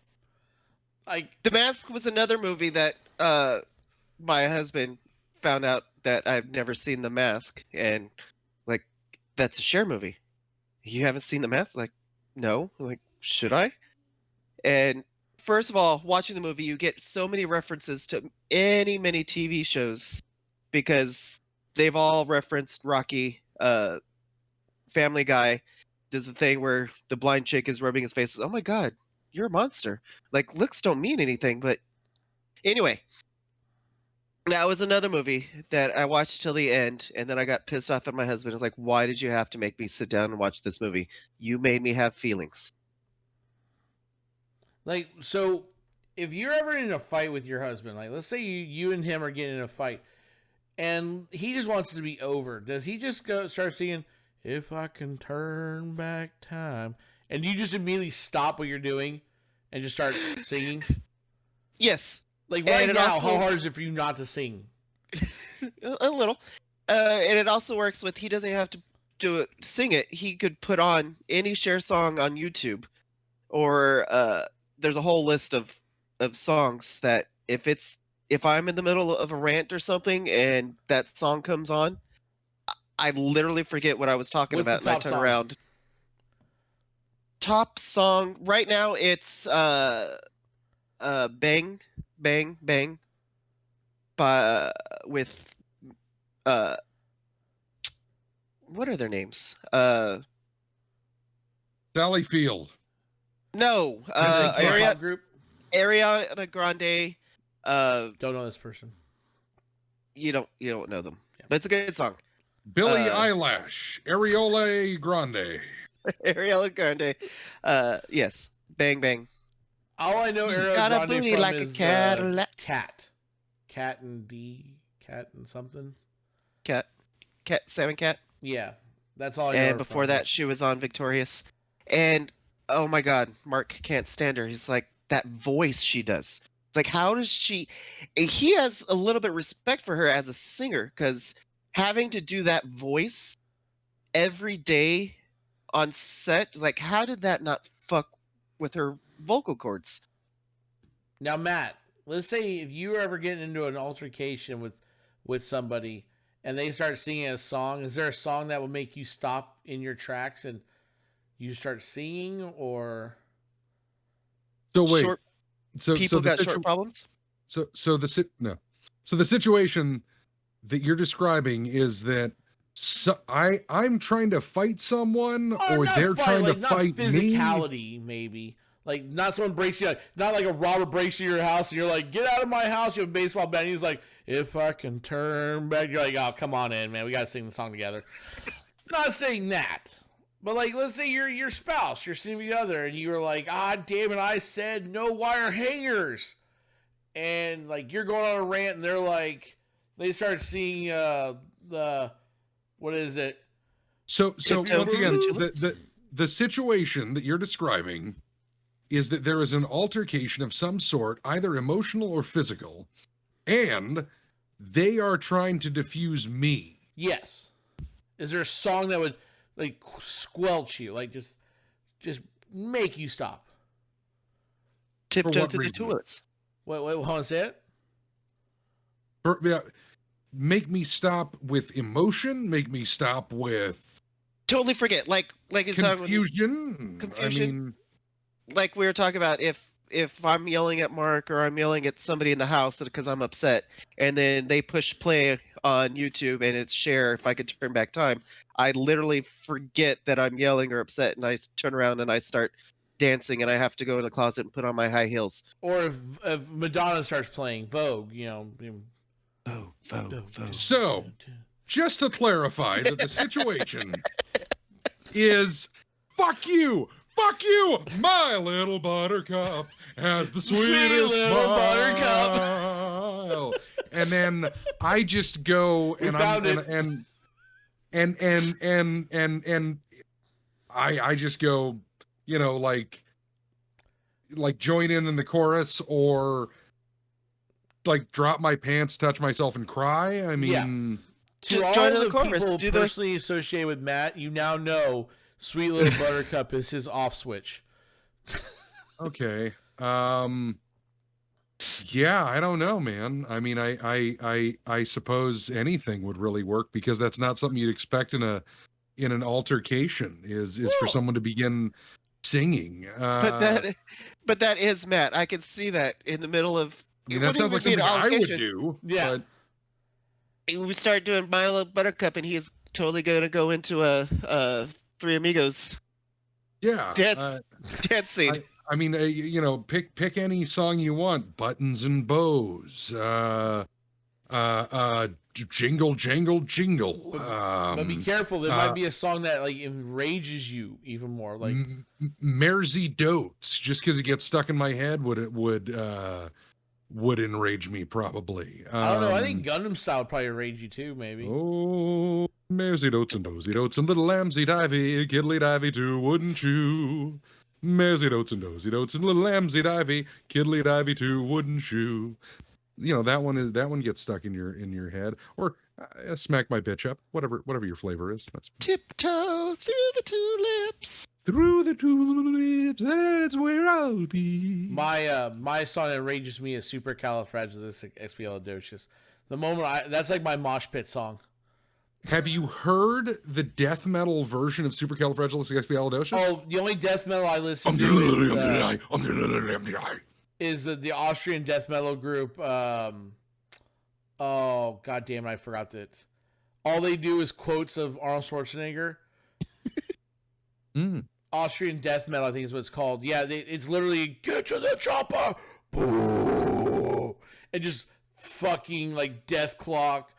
The Mask was another movie that my husband found out that I've never seen The Mask, and like, that's a Cher movie. You haven't seen The Mask? Like, no. Like, should I? And first of all, watching the movie, you get so many references to many TV shows because they've all referenced Rocky. Family Guy does the thing where the blind chick is rubbing his face. Oh my God, you're a monster. Like, looks don't mean anything. But anyway, that was another movie that I watched till the end, and then I got pissed off at my husband. I was like, why did you have to make me sit down and watch this movie? You made me have feelings. Like, so if you're ever in a fight with your husband, like let's say you and him are getting in a fight and he just wants it to be over, does he just go start singing "If I Can Turn Back Time" and you just immediately stop what you're doing and just start singing? Yes. Like right And it now, also- how hard is it for you not to sing? A little. And it also works with, he doesn't have to sing it. He could put on any Cher song on YouTube, or there's a whole list of songs that if I'm in the middle of a rant or something and that song comes on, I literally forget what I was talking What's the about and I top turn song? around. Top song right now, it's Bang Bang Bang by with what are their names? Sally Field. No, Is it a K-pop group? Ariana Grande. Don't know this person. You don't know them, but it's a good song. Billie Eilish. Areola Grande. Ariana Grande. Yes, Bang Bang. All I know Ariana Got a Grande booty from like a is Cadillac. Cat and something. Cat, Salmon Cat. Yeah, that's all I know. And her before from. that, she was on Victorious. And oh my God, Mark can't stand her. He's like, that voice she does. It's like, how does she? He has a little bit of respect for her as a singer, because having to do that voice every day on set, like, how did that not fuck with her vocal cords? Now, Matt, let's say if you were ever getting into an altercation with somebody and they start singing a song, is there a song that will make you stop in your tracks and you start singing, or? So wait. Short people the got short problems. So the situation that you're describing is that I'm trying to fight someone, or not they're trying to not fight me. physicality, maybe. Like, not someone breaks you out. Not like a robber breaks you your house and you're like, get out of my house. You have a baseball bat. And he's like, if I can turn back. You're like, oh, come on in, man. We got to sing the song together. Not saying that. But, like, let's say you're your spouse, your significant other, and you were like, ah, damn it, I said no wire hangers. And, like, you're going on a rant, and they're like, they start singing what is it? So Tiptoe once through again, the tulips? the situation that you're describing is that there is an altercation of some sort, either emotional or physical, and they are trying to diffuse me. Yes. Is there a song that would, like, squelch you, like just make you stop? Tiptoe what through the reason? tulips. Wait, hold on, say it. Make me stop with emotion. Make me stop with Totally forget. Like it's confusion. Confusion. I mean, like we were talking about, if I'm yelling at Mark or I'm yelling at somebody in the house because I'm upset, and then they push play on YouTube and it's Cher, If I Could Turn Back Time, I literally forget that I'm yelling or upset, and I turn around and I start dancing, and I have to go in the closet and put on my high heels. Or if Madonna starts playing Vogue, Oh, Vogue. So, just to clarify that the situation is fuck you, my little buttercup has the sweetest little buttercup. smile. And then I just go and I just go, like join in the chorus, or like drop my pants, touch myself, and cry. I mean, To Just all join in the the chorus, people do the- personally associated with Matt, you now know Sweet Little Buttercup is his off switch. okay. Yeah, I don't know, man. I mean, I suppose anything would really work, because that's not something you'd expect in an altercation, is for someone to begin singing. But that is Matt. I can see that in the middle of. I mean, it that sounds wouldn't like even be something an I would altercation. do. Yeah. But We start doing My Little Buttercup, and he's totally going to go into a Three Amigos yeah, dance scene. I mean, pick any song you want. Buttons and Bows. Jingle, Jangle, Jingle. But be careful. There might be a song that like enrages you even more. Like Mersey Dotes. Just because it gets stuck in my head would enrage me probably. I don't know. I think Gundam Style would probably enrage you too. Maybe. Oh, Mersey Dotes and Dozy Dotes and little lambsy divey, kiddly divey too, wouldn't you? Mersey Dotes and Dozy Dotes and little lambsy divey, kiddly divey too, wouldn't you? That one gets stuck in your head. Or smack my bitch up, whatever your flavor is. That's Tiptoe through the tulips. through the tulips, that's where I'll be. My song that enrages me is Supercalifragilisticexpialidocious. The moment that's like my mosh pit song. Have you heard the death metal version of Supercalifragilisticexpialidocious? Oh, the only death metal I listen to is the Austrian death metal group. Oh, god damn it, I forgot that. All they do is quotes of Arnold Schwarzenegger. Austrian death metal, I think is what it's called. Yeah, it's literally, get to the chopper! Boo! And just fucking like death clock,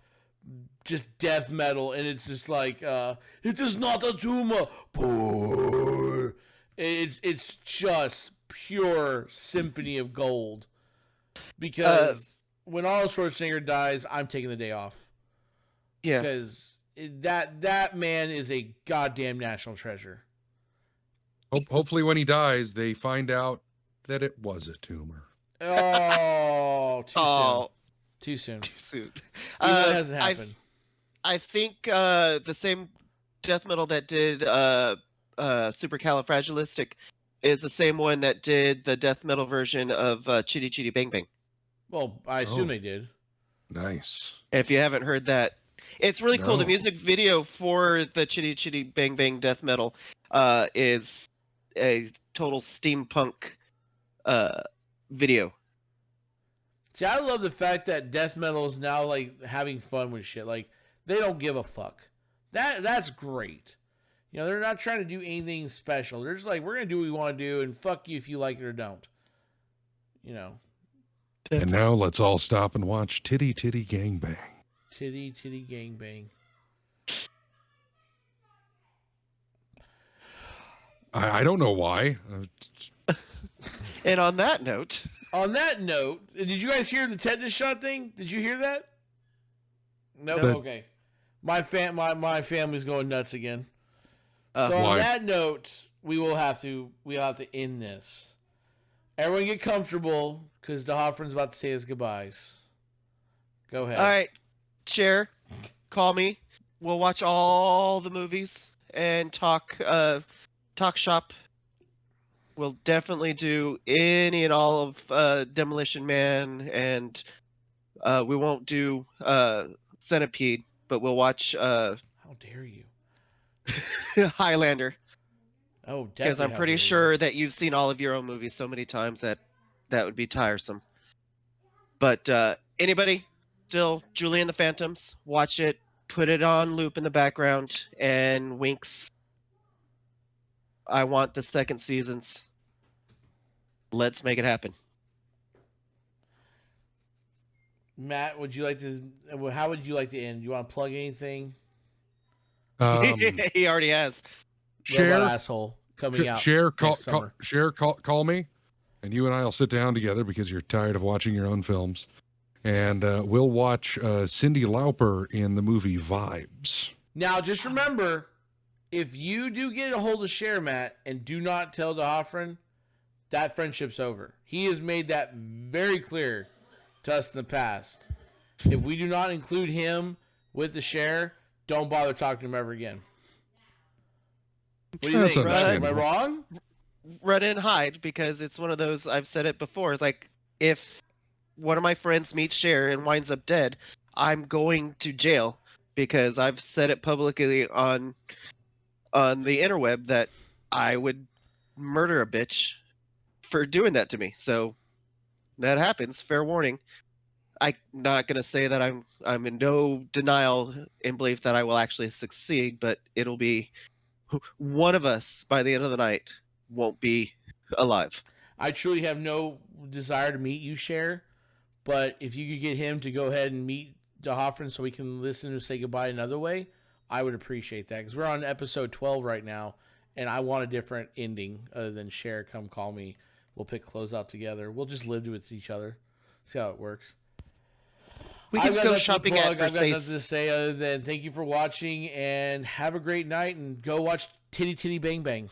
just death metal, and it's just like, it is not a tumor! Boo! It's just pure symphony of gold. Because when Arnold Schwarzenegger dies, I'm taking the day off. Yeah. Because that man is a goddamn national treasure. Hopefully when he dies, they find out that it was a tumor. Oh, too soon. Too soon. Even that hasn't happened. I think the same death metal that did Supercalifragilistic is the same one that did the death metal version of Chitty Chitty Bang Bang. Well, I assume they did. Nice. If you haven't heard that, it's really cool. The music video for the Chitty Chitty Bang Bang death metal is a total steampunk video. See, I love the fact that death metal is now like having fun with shit. Like they don't give a fuck. That's great. They're not trying to do anything special. They're just like, we're gonna do what we want to do, and fuck you if you like it or don't. And now let's all stop and watch Titty Titty Gang Bang. Titty Titty Gang Bang. I don't know why. And on that note, did you guys hear the tetanus shot thing? Did you hear that? Nope. Okay. My family's going nuts again. So on that note, we'll have to end this. Everyone get comfortable because the Hoffryn's about to say his goodbyes. Go ahead. all right, Chair, call me. We'll watch all the movies and talk shop. We'll definitely do any and all of Demolition Man, and we won't do Centipede, but we'll watch How dare you? Highlander. Oh, definitely. Because I'm pretty sure that you've seen all of your own movies so many times that would be tiresome. But anybody still, Julie and the Phantoms, watch it, put it on loop in the background, and Winks, I want the second seasons. Let's make it happen. Matt, how would you like to end? You want to plug anything? He already has. Share, Robot asshole coming out. Call me, and you and I will sit down together because you're tired of watching your own films, and we'll watch Cyndi Lauper in the movie Vibes. Now, just remember, if you do get a hold of Cher, Matt, and do not tell the Hoffryn, that friendship's over. He has made that very clear to us in the past. If we do not include him with the Cher, don't bother talking to him ever again. What do you think? Am I wrong? Run and hide, because it's one of those, I've said it before, it's like, if one of my friends meets Cher and winds up dead, I'm going to jail, because I've said it publicly on the interweb that I would murder a bitch for doing that to me. So that happens. Fair warning. I'm not going to say that I'm in no denial in belief that I will actually succeed, but it'll be one of us by the end of the night won't be alive. I truly have no desire to meet you, Cher, but if you could get him to go ahead and meet Hoffryn so we can listen to say goodbye another way, I would appreciate that, because we're on episode 12 right now, and I want a different ending other than Cher, come call me. We'll pick clothes out together. We'll just live with each other. See how it works. We can go shopping at I've got nothing Versace. to say other than thank you for watching, and have a great night, and go watch Titty Titty Bang Bang.